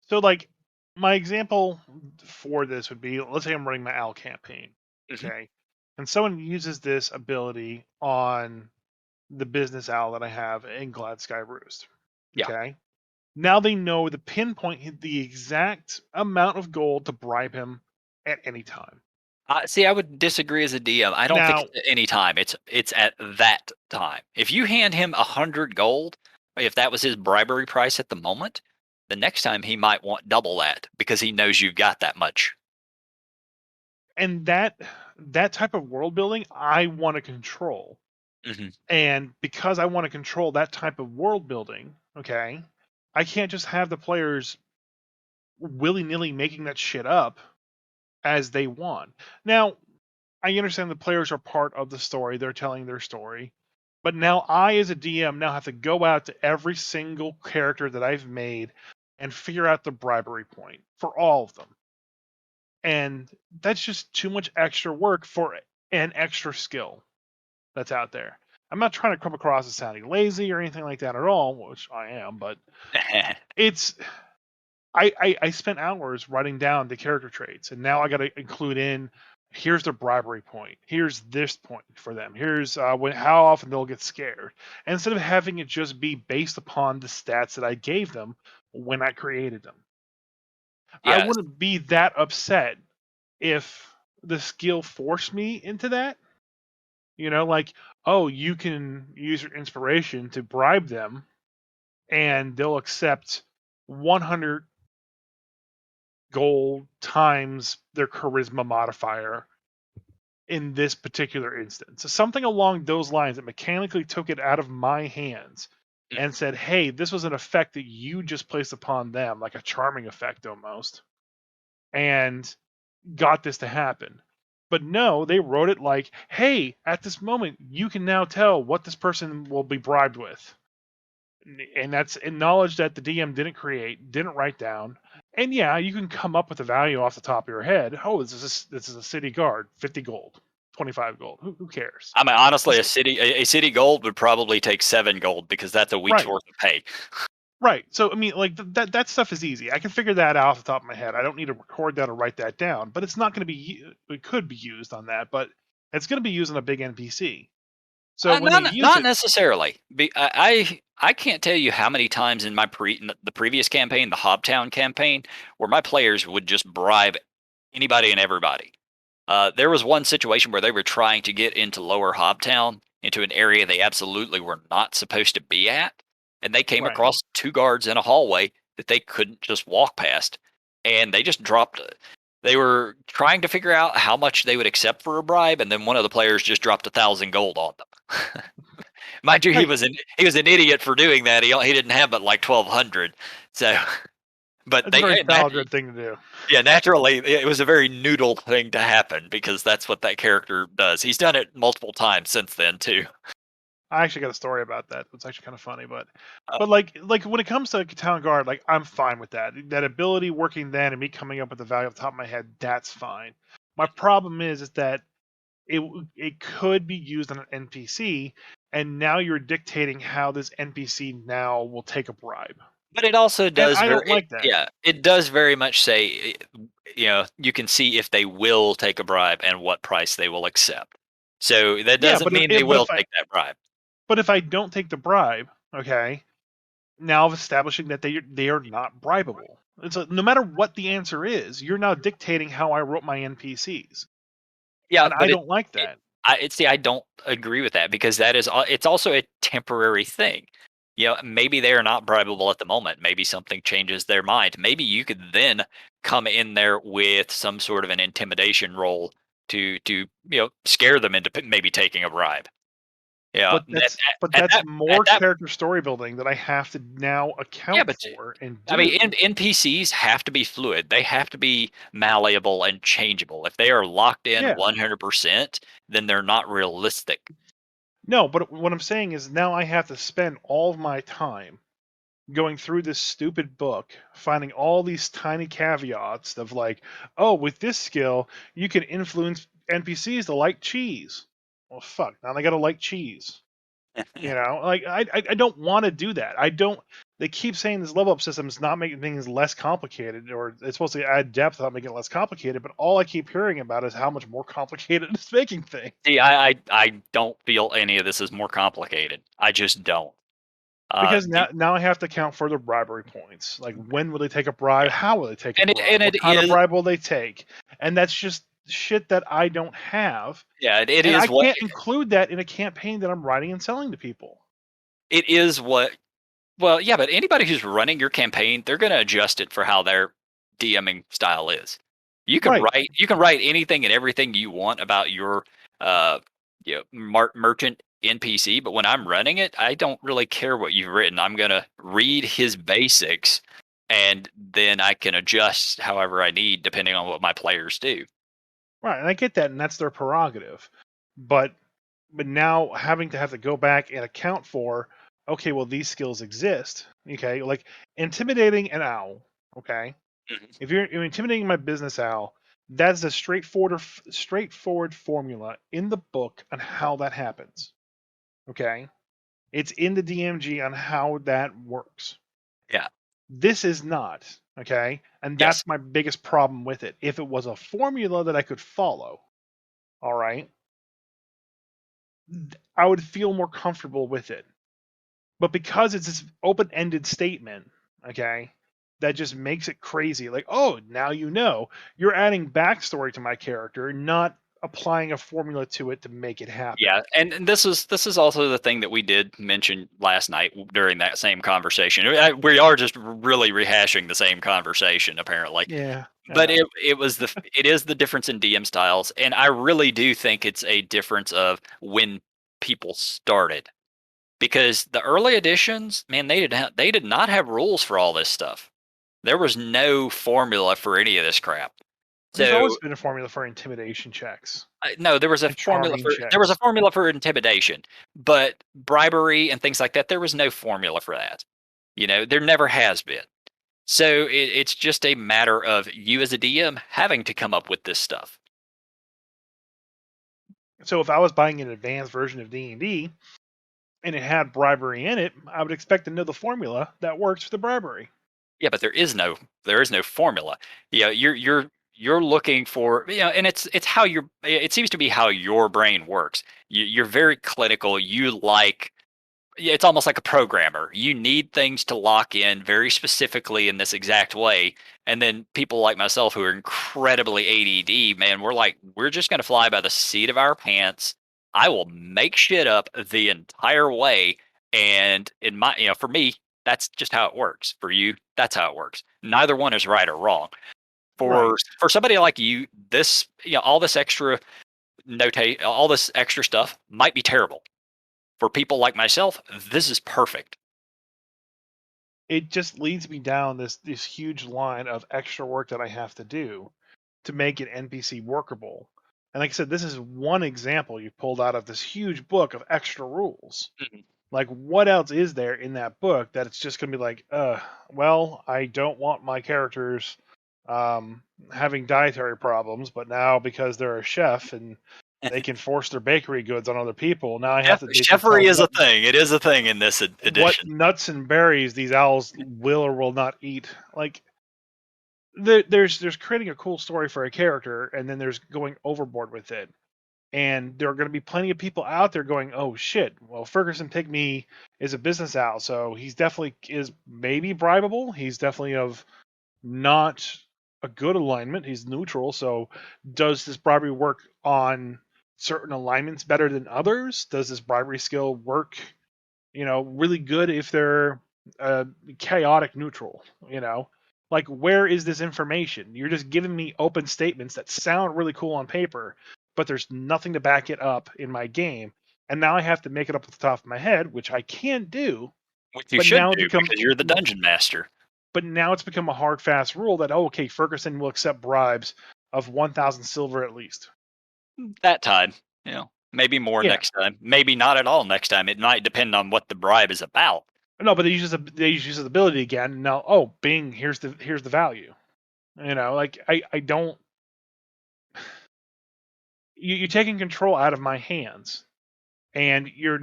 So like my example for this would be, let's say I'm running my owl campaign, Hmm. okay, and someone uses this ability on the business owl that I have in Glidesky Roost. Yeah. Okay. Now they know to pinpoint the exact amount of gold to bribe him at any time. See, I would disagree as a DM. I don't think Now, it's at any time. It's at that time. If you hand him 100 gold, if that was his bribery price at the moment, the next time he might want double that because he knows you've got that much. and that type of world building I want to control. Hmm. And because I want to control that type of world building, okay, I can't just have the players willy-nilly making that shit up as they want. Now, I understand the players are part of the story, they're telling their story. But now I, as a DM, now have to go out to every single character that I've made and figure out the bribery point for all of them. And that's just too much extra work for an extra skill that's out there. I'm not trying to come across as sounding lazy or anything like that at all, which I am, but it's I spent hours writing down the character traits, and now I got to include in here's their bribery point, here's this point for them, here's how often they'll get scared, and instead of having it just be based upon the stats that I gave them when I created them. I Yes. wouldn't be that upset if the skill forced me into that. Like, oh, you can use your inspiration to bribe them, and they'll accept 100 gold times their charisma modifier in this particular instance. So something along those lines that mechanically took it out of my hands and said, hey, this was an effect that you just placed upon them, like a charming effect almost, and got this to happen. But no, they wrote it like, hey, at this moment, you can now tell what this person will be bribed with. And that's a knowledge that the DM didn't create, didn't write down. And yeah, you can come up with a value off the top of your head. Oh, this is a city guard, 50 gold, 25 gold. Who cares? I mean, honestly, Just a city gold would probably take 7 gold because that's a week's right, worth of pay. right. So I mean, like that stuff is easy. I can figure that out off the top of my head. I don't need to record that or write that down. But it's not going to be. It could be used on that, but it's going to be used on a big NPC. So when they use Not it, necessarily. I can't tell you how many times in the previous campaign, the Hobtown campaign, where my players would just bribe anybody and everybody. There was one situation where they were trying to get into Lower Hobtown, into an area they absolutely were not supposed to be at, and they came right? across 2 guards in a hallway that they couldn't just walk past, and they just dropped. They were trying to figure out how much they would accept for a bribe, and then one of the players just dropped 1,000 gold on them. Mind you, Right. he was an idiot for doing that. He didn't have but like 1,200. So, but That's a very Thalgrid thing to do. yeah, naturally, it was a very noodle thing to happen because that's what that character does. He's done it multiple times since then too. I actually got a story about that. It's actually kind of funny, but Uh, like when it comes to Town Guard, like I'm fine with that. That ability working then and me coming up with the value off the top of my head, that's fine. My problem is that it could be used on an NPC, and now you're dictating how this NPC now will take a bribe, but it also and does I don't like that. yeah, it does very much say, you can see if they will take a bribe and what price they will accept. So that Yeah, doesn't but mean they but will if I take that bribe. but if I don't take the bribe, okay, now of establishing that they are not bribable. It's no matter what the answer is, you're now dictating how I wrote my NPCs, Yeah, and I but don't like it that. see, I don't agree with that because it's also a temporary thing. Maybe they are not bribable at the moment. Maybe something changes their mind. Maybe you could then come in there with some sort of an intimidation role to scare them into maybe taking a bribe. Yeah, But that's at more that character story building that I have to now yeah, account but for and I mean, do. NPCs have to be fluid. They have to be malleable and changeable. If they are locked in Yeah. 100%, then they're not realistic. No, but what I'm saying is now I have to spend all of my time going through this stupid book, finding all these tiny caveats of like, oh, with this skill, you can influence NPCs to like cheese. Well, fuck, now they gotta like cheese. You know, like I don't want to do that. I don't. They keep saying this level up system is not making things less complicated, or it's supposed to add depth, not making it less complicated. But all I keep hearing about is how much more complicated it's making things. See, I don't feel any of this is more complicated. I just don't. Because The now I have to count for the bribery points. Like when will they take a bribe? Yeah, How will they take a and bribe? What it kind of is bribe will they take? And that's just shit that I don't have. yeah, it And I is what can't include that in a campaign that I'm writing and selling to people. it is what well, yeah, but anybody who's running your campaign, they're going to adjust it for how their DMing style is. Right. You can write anything and everything you want about your uh merchant NPC, but when I'm running it, I don't really care what you've written. I'm going to read his basics and then I can adjust however I need depending on what my players do. Right. And I get that, and that's their prerogative. But now having to have to go back and account for, okay, well, these skills exist. Okay, like intimidating an owl. Okay, Mhm. if you're intimidating my business owl, that's a straightforward formula in the book on how that happens. Okay, it's in the DMG on how that works. Yeah. This is not. Okay, and Yes. that's my biggest problem with it. If it was a formula that I could follow, all right, I would feel more comfortable with it. But because it's this open-ended statement, okay, that just makes it crazy. Like, oh, now you know. You're adding backstory to my character, not applying a formula to it to make it happen. Yeah, and this is also the thing that we did mention last night during that same conversation. We are just really rehashing the same conversation apparently, Yeah, I but know. it is the difference in DM styles, and I really do think it's a difference of when people started because the early editions, man, they did not have rules for all this stuff. There was no formula for any of this crap. There's So always been a formula for intimidation checks No, and charming there was a checks. formula for intimidation, but bribery and things like that, there was no formula for that. You know, there never has been. So it's just a matter of you as a DM having to come up with this stuff. So if I was buying an advanced version of D&D and it had bribery in it, I would expect to know the formula that works for the bribery. Yeah, but there is no formula. You know, you're looking for and it's how it seems to be how your brain works. You're very clinical. You like Yeah, it's almost like a programmer. You need things to lock in very specifically in this exact way. And then people like myself who are incredibly ADD, man, we're just going to fly by the seat of our pants. I will make shit up the entire way. And for me, that's just how it works. For you, that's how it works. Neither one is right or wrong. Right. For somebody like you, all this extra all this extra stuff might be terrible. For people like myself, this is perfect. It just leads me down this huge line of extra work that I have to do to make an NPC workable. And like I said, this is one example you pulled out of this huge book of extra rules. Mhm. Like, what else is there in that book that it's just going to be like, well, I don't want my characters having dietary problems, but now because they're a chef and they can force their bakery goods on other people, now I have to basically tell Chefery them is a thing. It is a thing in this what edition. nuts and berries these owls will or will not eat. Like, there's creating a cool story for a character, and then there's going overboard with it. And there are going to be plenty of people out there going, "Oh shit! Well, Ferguson Pygmy is a business owl, so he's definitely is maybe bribable. He's definitely of not a good alignment. He's neutral. So, does this bribery work on certain alignments better than others? Does this bribery skill work, really good if they're chaotic neutral? Like, where is this information? You're just giving me open statements that sound really cool on paper, but there's nothing to back it up in my game. and now I have to make it up at the top of my head, which I can do. Which you But should now it do becomes, because you're the dungeon master. but now it's become a hard, fast rule that okay, Ferguson will accept bribes of 1,000 silver at least. That time, maybe more Yeah, next time. Maybe not at all next time. It might depend on what the bribe is about. no, but they use his ability again. And now, oh, Bing, here's the value. Like I don't. You're taking control out of my hands, and you're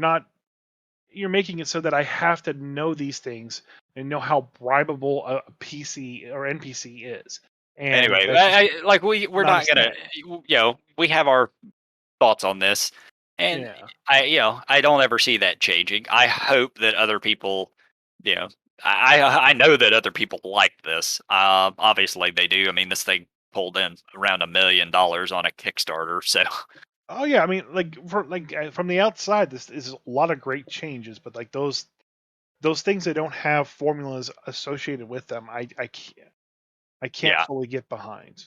making it so that I have to know these things and know how bribable a PC or NPC is. And Anyway, that's just we're not not gonna, aesthetic. we have our thoughts on this, and Yeah. I don't ever see that changing. I hope that other people, you know, I know that other people like this. Obviously they do. I mean, this thing pulled in around $1 million on a Kickstarter, so Oh yeah, I mean, from the outside, this is a lot of great changes, but like those things that don't have formulas associated with them, I can't yeah, fully get behind.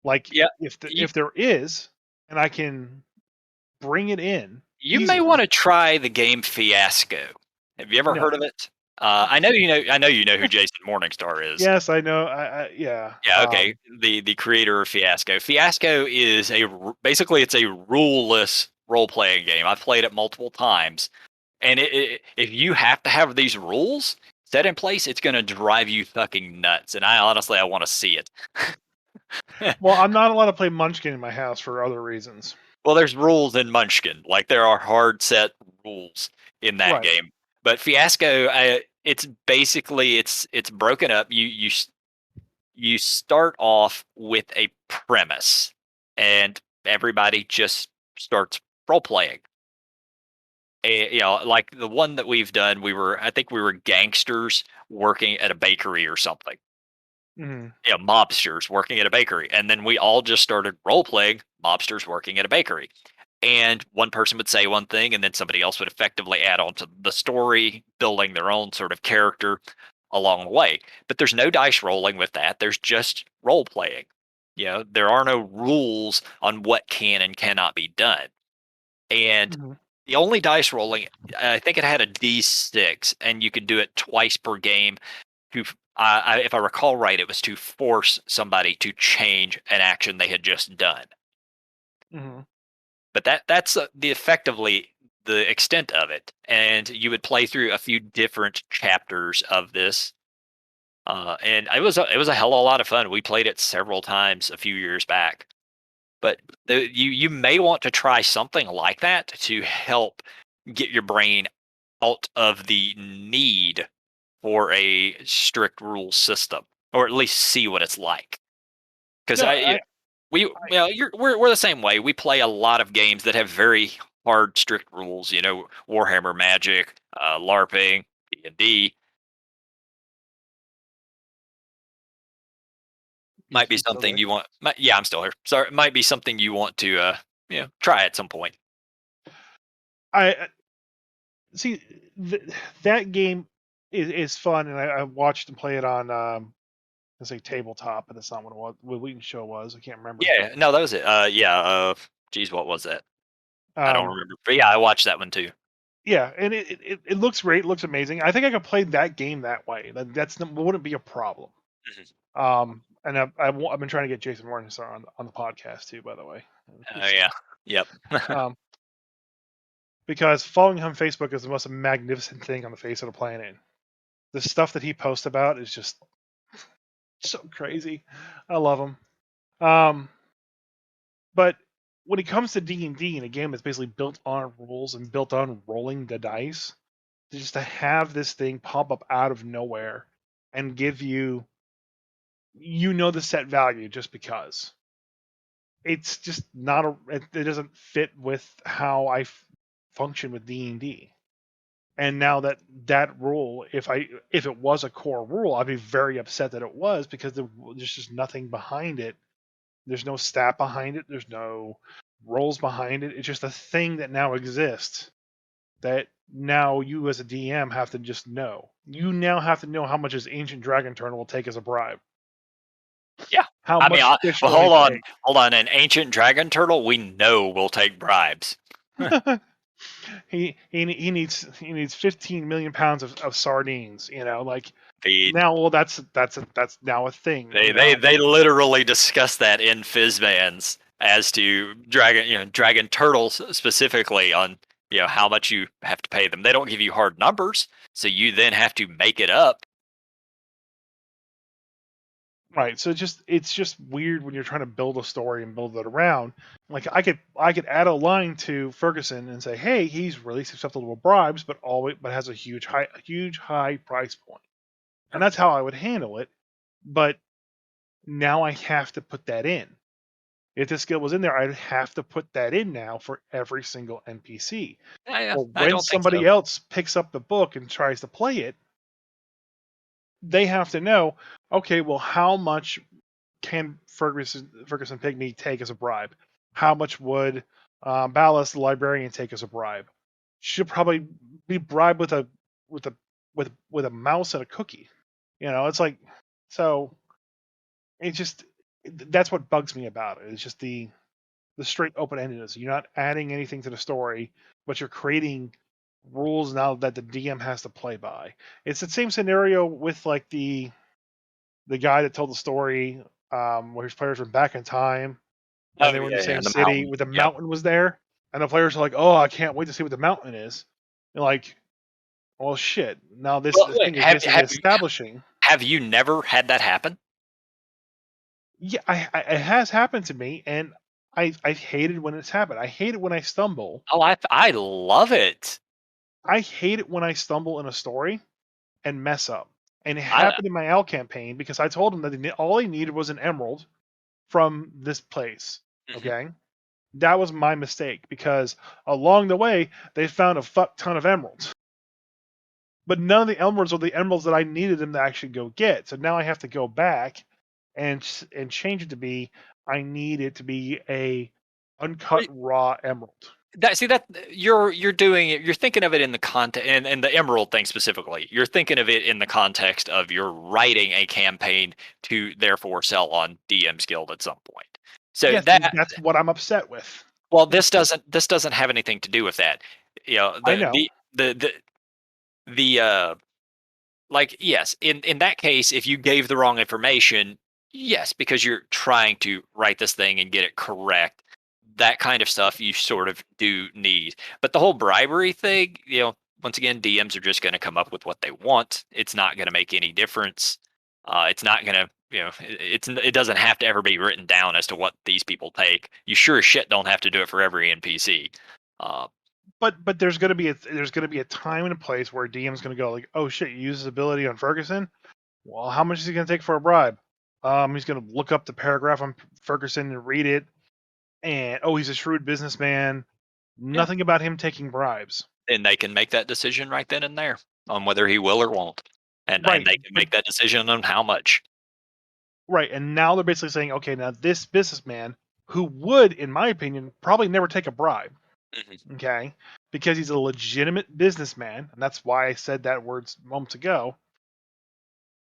Like yeah. if there is, and I can bring it in You may easily. want to try the game Fiasco. Have you ever No. heard of it? I know you know who Jason Morningstar is. Yes, I know. Yeah. Yeah, okay. The creator of Fiasco. Fiasco is basically it's a ruleless role playing game. I've played it multiple times, and if you have to have these rules set in place, it's going to drive you fucking nuts. And I want to see it. Well, I'm not allowed to play Munchkin in my house for other reasons. Well, there's rules in Munchkin. Like there are hard set rules in that Right. game. But Fiasco, it's basically it's broken up. You start off with a premise, and everybody just starts role playing. Like the one that we've done, I think we were gangsters working at a bakery or something. Hmm. Mobsters working at a bakery, and then we all just started role playing mobsters working at a bakery. And one person would say one thing, and then somebody else would effectively add on to the story, building their own sort of character along the way. But there's no dice rolling with that. There's just role playing. There are no rules on what can and cannot be done. And Hmm. the only dice rolling, I think it had a D6, and you could do it twice per game. If I recall right, it was to force somebody to change an action they had just done. Hmm. But that's the effectively the extent of it. And you would play through a few different chapters of this, and it was a hell of a lot of fun. We played it several times a few years back. But you may want to try something like that to help get your brain out of the need for a strict rule system, or at least see what it's like. Because No, we're the same way. We play a lot of games that have very hard, strict rules. Warhammer, Magic, LARPing, D&D. you Might be still something there? you want. Yeah, I'm still here. Sorry, it might be something you want to try at some point. I see that game is fun, and I watched and play it on let's say tabletop, but that's not what it was. What Wheaton show was. I can't remember. Yeah, no, that was it. Yeah. Geez, what was that? I don't Um, remember. But yeah, I watched that one too. yeah, and it looks great. It looks amazing. I think I could play that game that way. Wouldn't be a problem. Mhm. And I've been trying to get Jason Morningstar on the podcast too, by the way. Oh yeah. Yep. Um, because following him on Facebook is the most magnificent thing on the face of the planet. The stuff that he posts about is just so crazy. I love him. Um, but when it comes to D&D and a game that's basically built on rules and built on rolling the dice, just to have this thing pop up out of nowhere and give you the set value just because it's just not it doesn't fit with how I function with D&D. And now that rule, if it was a core rule, I'd be very upset that it was, because there's just nothing behind it. There's no stat behind it. There's no roles behind it. It's just a thing that now exists, that now you as a DM have to just know. You now have to know how much his ancient dragon turtle will take as a bribe. Yeah. How I mean, much fish well, will they hold on, take? hold on. An ancient dragon turtle, we know will take bribes. he needs 15 million pounds of sardines. You know, like Feed. now, well, that's now a thing. They You they know, they literally discuss that in Fizbans as to dragon turtles specifically on how much you have to pay them. They don't give you hard numbers, so you then have to make it up. right? So it's just weird when you're trying to build a story and build it around. Like I could add a line to Ferguson and say, hey, he's really susceptible to bribes, but has a huge high price point, and that's how I would handle it. But now I have to put that in. If this skill was in there, I'd have to put that in now for every single NPC. Well, I when don't think somebody so. else picks up the book and tries to play it, they have to know, okay, well, how much can Ferguson Pygmy take as a bribe? How much would Ballast the librarian take as a bribe? Should probably be bribed with a with a mouse and a cookie. You know, it's like so. It just that's what bugs me about it. It's just the straight open endedness. You're not adding anything to the story, but you're creating rules now that the DM has to play by. It's the same scenario with like the guy that told the story where his players went back in time and Oh they were in the yeah, same and the city mountain. where the Yep. mountain was there, and the players are like, "Oh, I can't wait to see what the mountain is." And like, well, shit. Now Well, the wait, thing is basically establishing. have you never had that happen? Yeah, it has happened to me, and I hated when it's happened. I hate it when I stumble. Oh, I love it. I hate it when I stumble in a story and mess up. And it I happened in my L campaign because I told him that all he needed was an emerald from this place. Mhm. Okay. That was my mistake because along the way, they found a fuck ton of emeralds. But none of the emeralds are the emeralds that I needed them to actually go get. So now I have to go back and change it to be I need it to be a uncut raw emerald. That see that you're doing it. You're thinking of it in the context, and the emerald thing specifically. You're thinking of it in the context of you're writing a campaign to therefore sell on DM's Guild at some point. So Yes, and that's what I'm upset with. well, this doesn't have anything to do with that. I know. The like yes, in that case, if you gave the wrong information, yes, because you're trying to write this thing and get it correct, that kind of stuff you sort of do need. But the whole bribery thing, once again, DMs are just going to come up with what they want. It's not going to make any difference. It's not going to, it doesn't have to ever be written down as to what these people take. You sure as shit don't have to do it for every NPC. Uh, But there's gonna be a time and a place where DM's gonna go like, oh shit, you use his ability on Ferguson. Well, how much is he gonna take for a bribe? He's gonna look up the paragraph on Ferguson and read it, and oh, he's a shrewd businessman. yeah, Nothing about him taking bribes. and they can make that decision right then and there on whether he will or won't, and Right, they can but make that decision on how much. right, and now they're basically saying, okay, now this businessman who would, in my opinion, probably never take a bribe, Mhm. okay, because he's a legitimate businessman, and that's why I said that words moments ago.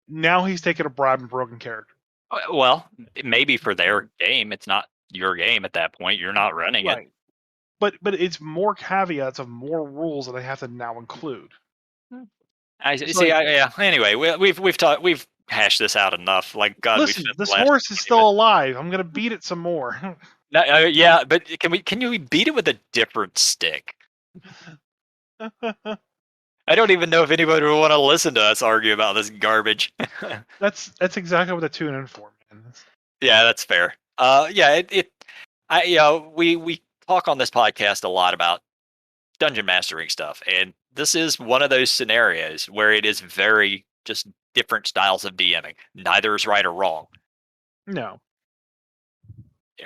Now he's taking a bribe and broken character. Well, maybe for their game, it's not your game at that point. You're not running it. Right. But it's more caveats of more rules that I have to now include. Hmm. I It's see. like, Yeah. Anyway, we've hashed this out enough. Like God, we've listen, spent the this last horse is 20 still minutes. alive. I'm gonna beat it some more. No, yeah, but can you beat it with a different stick? I don't even know if anybody would want to listen to us argue about this garbage. that's exactly what the tune in for, man. Yeah, that's fair. Yeah, I we talk on this podcast a lot about dungeon mastering stuff, and this is one of those scenarios where it is very just different styles of DMing. Neither is right or wrong. No,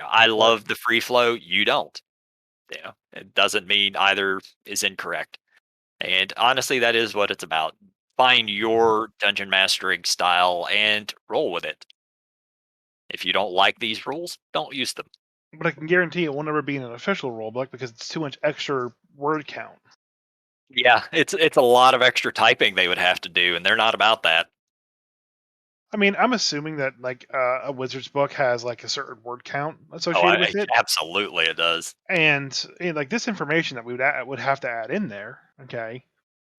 I but love the free flow. You don't. It doesn't mean either is incorrect. And honestly, that is what it's about. Find your dungeon mastering style and roll with it. If you don't like these rules, don't use them. I can guarantee it will never be in an official rulebook because it's too much extra word count. Yeah, it's a lot of extra typing they would have to do, and they're not about that. I mean, I'm assuming that like a wizard's book has like a certain word count Oh, associated with it, absolutely it does. and like this information that we would have to add in there, okay,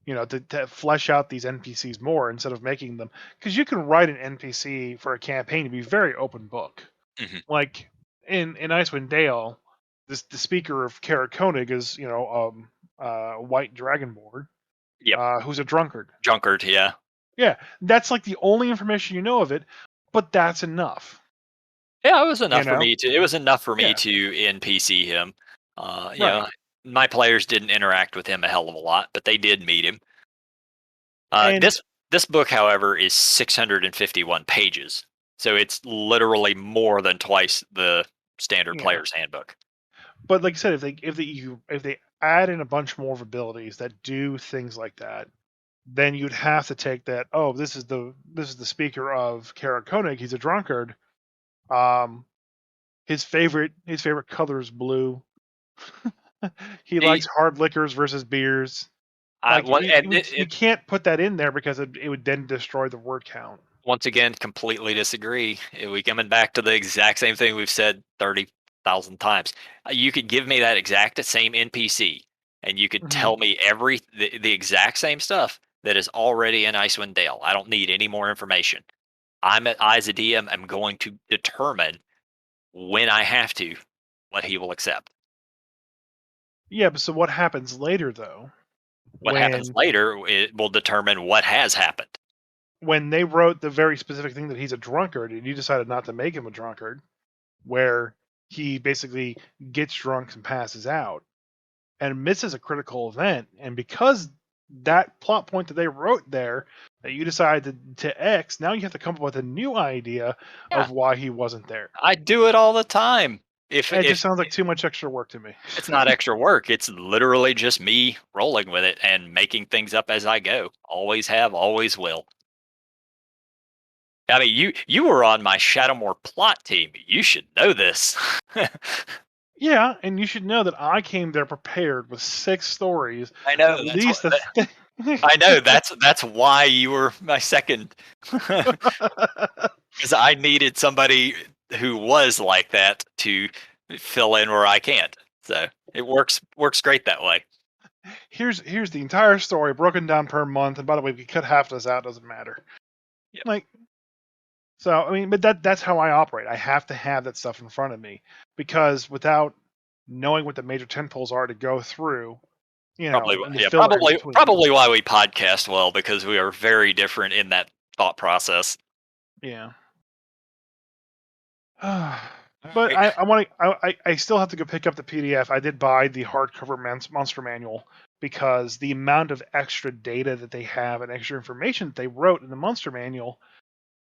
to flesh out these NPCs more instead of making them, because you can write an NPC for a campaign to be very open book. Hmm. Like in Icewind Dale, the speaker of Kara Koenig is a white dragonborn Yep, who's a drunkard. drunkard. Yeah, Yeah, that's like the only information you know of it, but that's enough. yeah. It was You enough for know? me to. It was enough for me Yeah, to NPC him. right. My players didn't interact with him a hell of a lot, but they did meet him. Uh, And this this book, however, is 651 pages, so it's literally more than twice the standard yeah, player's handbook. but like I said, if they add in a bunch more of abilities that do things like that, then you'd have to take that. Oh, this is the speaker of Kara Koenig. He's a drunkard. Um, his favorite color is blue. He The likes hard liquors versus beers. I Like what and we can't put that in there because it would then destroy the word count. once again, completely disagree. We coming back to the exact same thing we've said 30,000 times. You could give me that exact same NPC, and you could Hmm. tell me the exact same stuff that is already in Icewind Dale. I don't need any more information. I as a DM am going to determine when I have to what he will accept. Yeah, but so what happens later though? What happens When later, it will determine what has happened. when they wrote the very specific thing that he's a drunkard, and you decided not to make him a drunkard, where he basically gets drunk and passes out and misses a critical event, and because that plot point that they wrote there that you decided to X, now you have to come up with a new idea Yeah, of why he wasn't there. I do it all the time. And it If just sounds like too much extra work to me. It's not extra work. It's literally just me rolling with it and making things up as I go. Always have, always will. I mean, you were on my Shadowmoor plot team. You should know this. Yeah, and you should know that I came there prepared with 6 stories, I know at that's what least a I know that's why you were my second, because I needed somebody who was like that to fill in where I can't. So it works great that way. here's the entire story broken down per month, and by the way, we cut half of this out, doesn't matter. Yep. Like, so I mean, but that's how I operate. I have to have that stuff in front of me, because without knowing what the major tentpoles are to go through, and the Yeah, filler in between. probably why we podcast well, because we are very different in that thought process. Yeah. But Alright. I want to. I still have to go pick up the PDF. I did buy the hardcover monster manual because the amount of extra data that they have and extra information that they wrote in the monster manual,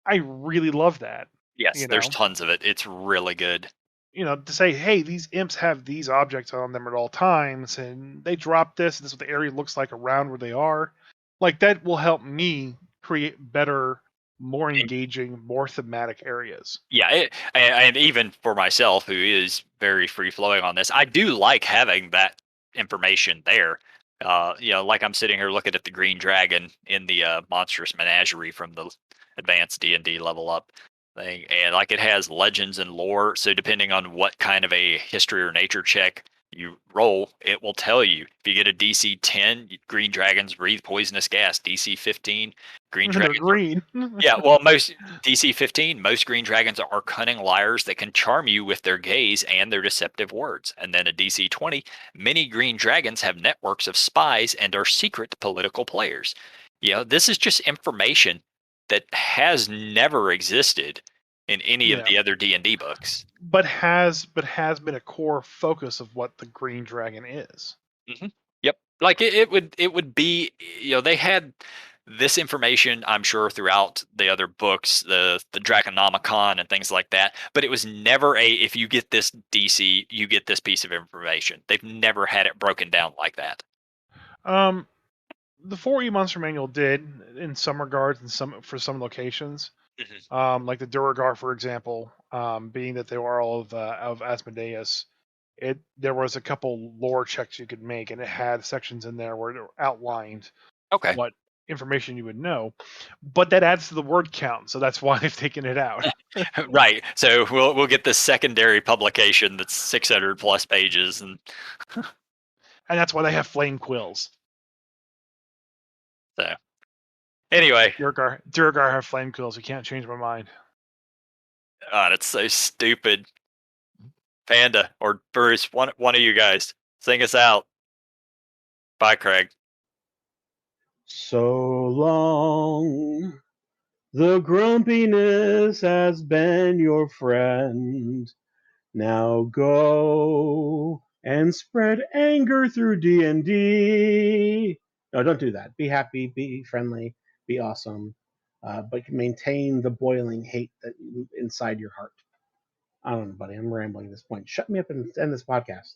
I really love that. Yes, You there's know, tons of it. It's really good. to say, hey, these imps have these objects on them at all times, and they drop this. And this is what the area looks like around where they are. Like that will help me create better, more And engaging, more thematic areas. yeah, and even for myself, who is very free flowing on this, I do like having that information there. Like I'm sitting here looking at the green dragon in the monstrous menagerie from the advanced D&D level up thing, and like it has legends and lore. So depending on what kind of a history or nature check you roll, it will tell you. If you get a DC 10, green dragons breathe poisonous gas. DC 15, green They're dragons. green. Yeah, well, most DC 15, most green dragons are cunning liars that can charm you with their gaze and their deceptive words. And then a DC 20, many green dragons have networks of spies and are secret political players. This is just information that has never existed in any of Yeah. the other D&D books. but has been a core focus of what the green dragon is. Mhm. Yep. Like it would be, they had this information, I'm sure, throughout the other books, the Draconomicon and things like that, but it was never if you get this DC, you get this piece of information. They've never had it broken down like that. Um, the 4E Monster Manual did in some regards, and some locations. Mhm. Like the Duragar, for example, being that they were all of Asmodeus, there was a couple lore checks you could make, and it had sections in there where it outlined Okay. what information you would know, but that adds to the word count, so that's why they've taken it out. Right. So we'll get this secondary publication that's 600 plus pages, and And that's why they have flame quills. so anyway, Durgar have flame quills. You can't change my mind. God, it's so stupid. Panda or Bruce, one of you guys, sing us out. Bye, Craig. So long. The grumpiness has been your friend. Now go and spread anger through D&D. No, don't do that. Be happy, be friendly, be awesome, but maintain the boiling hate that inside your heart. I don't know, buddy. I'm rambling at this point. Shut me up and end this podcast.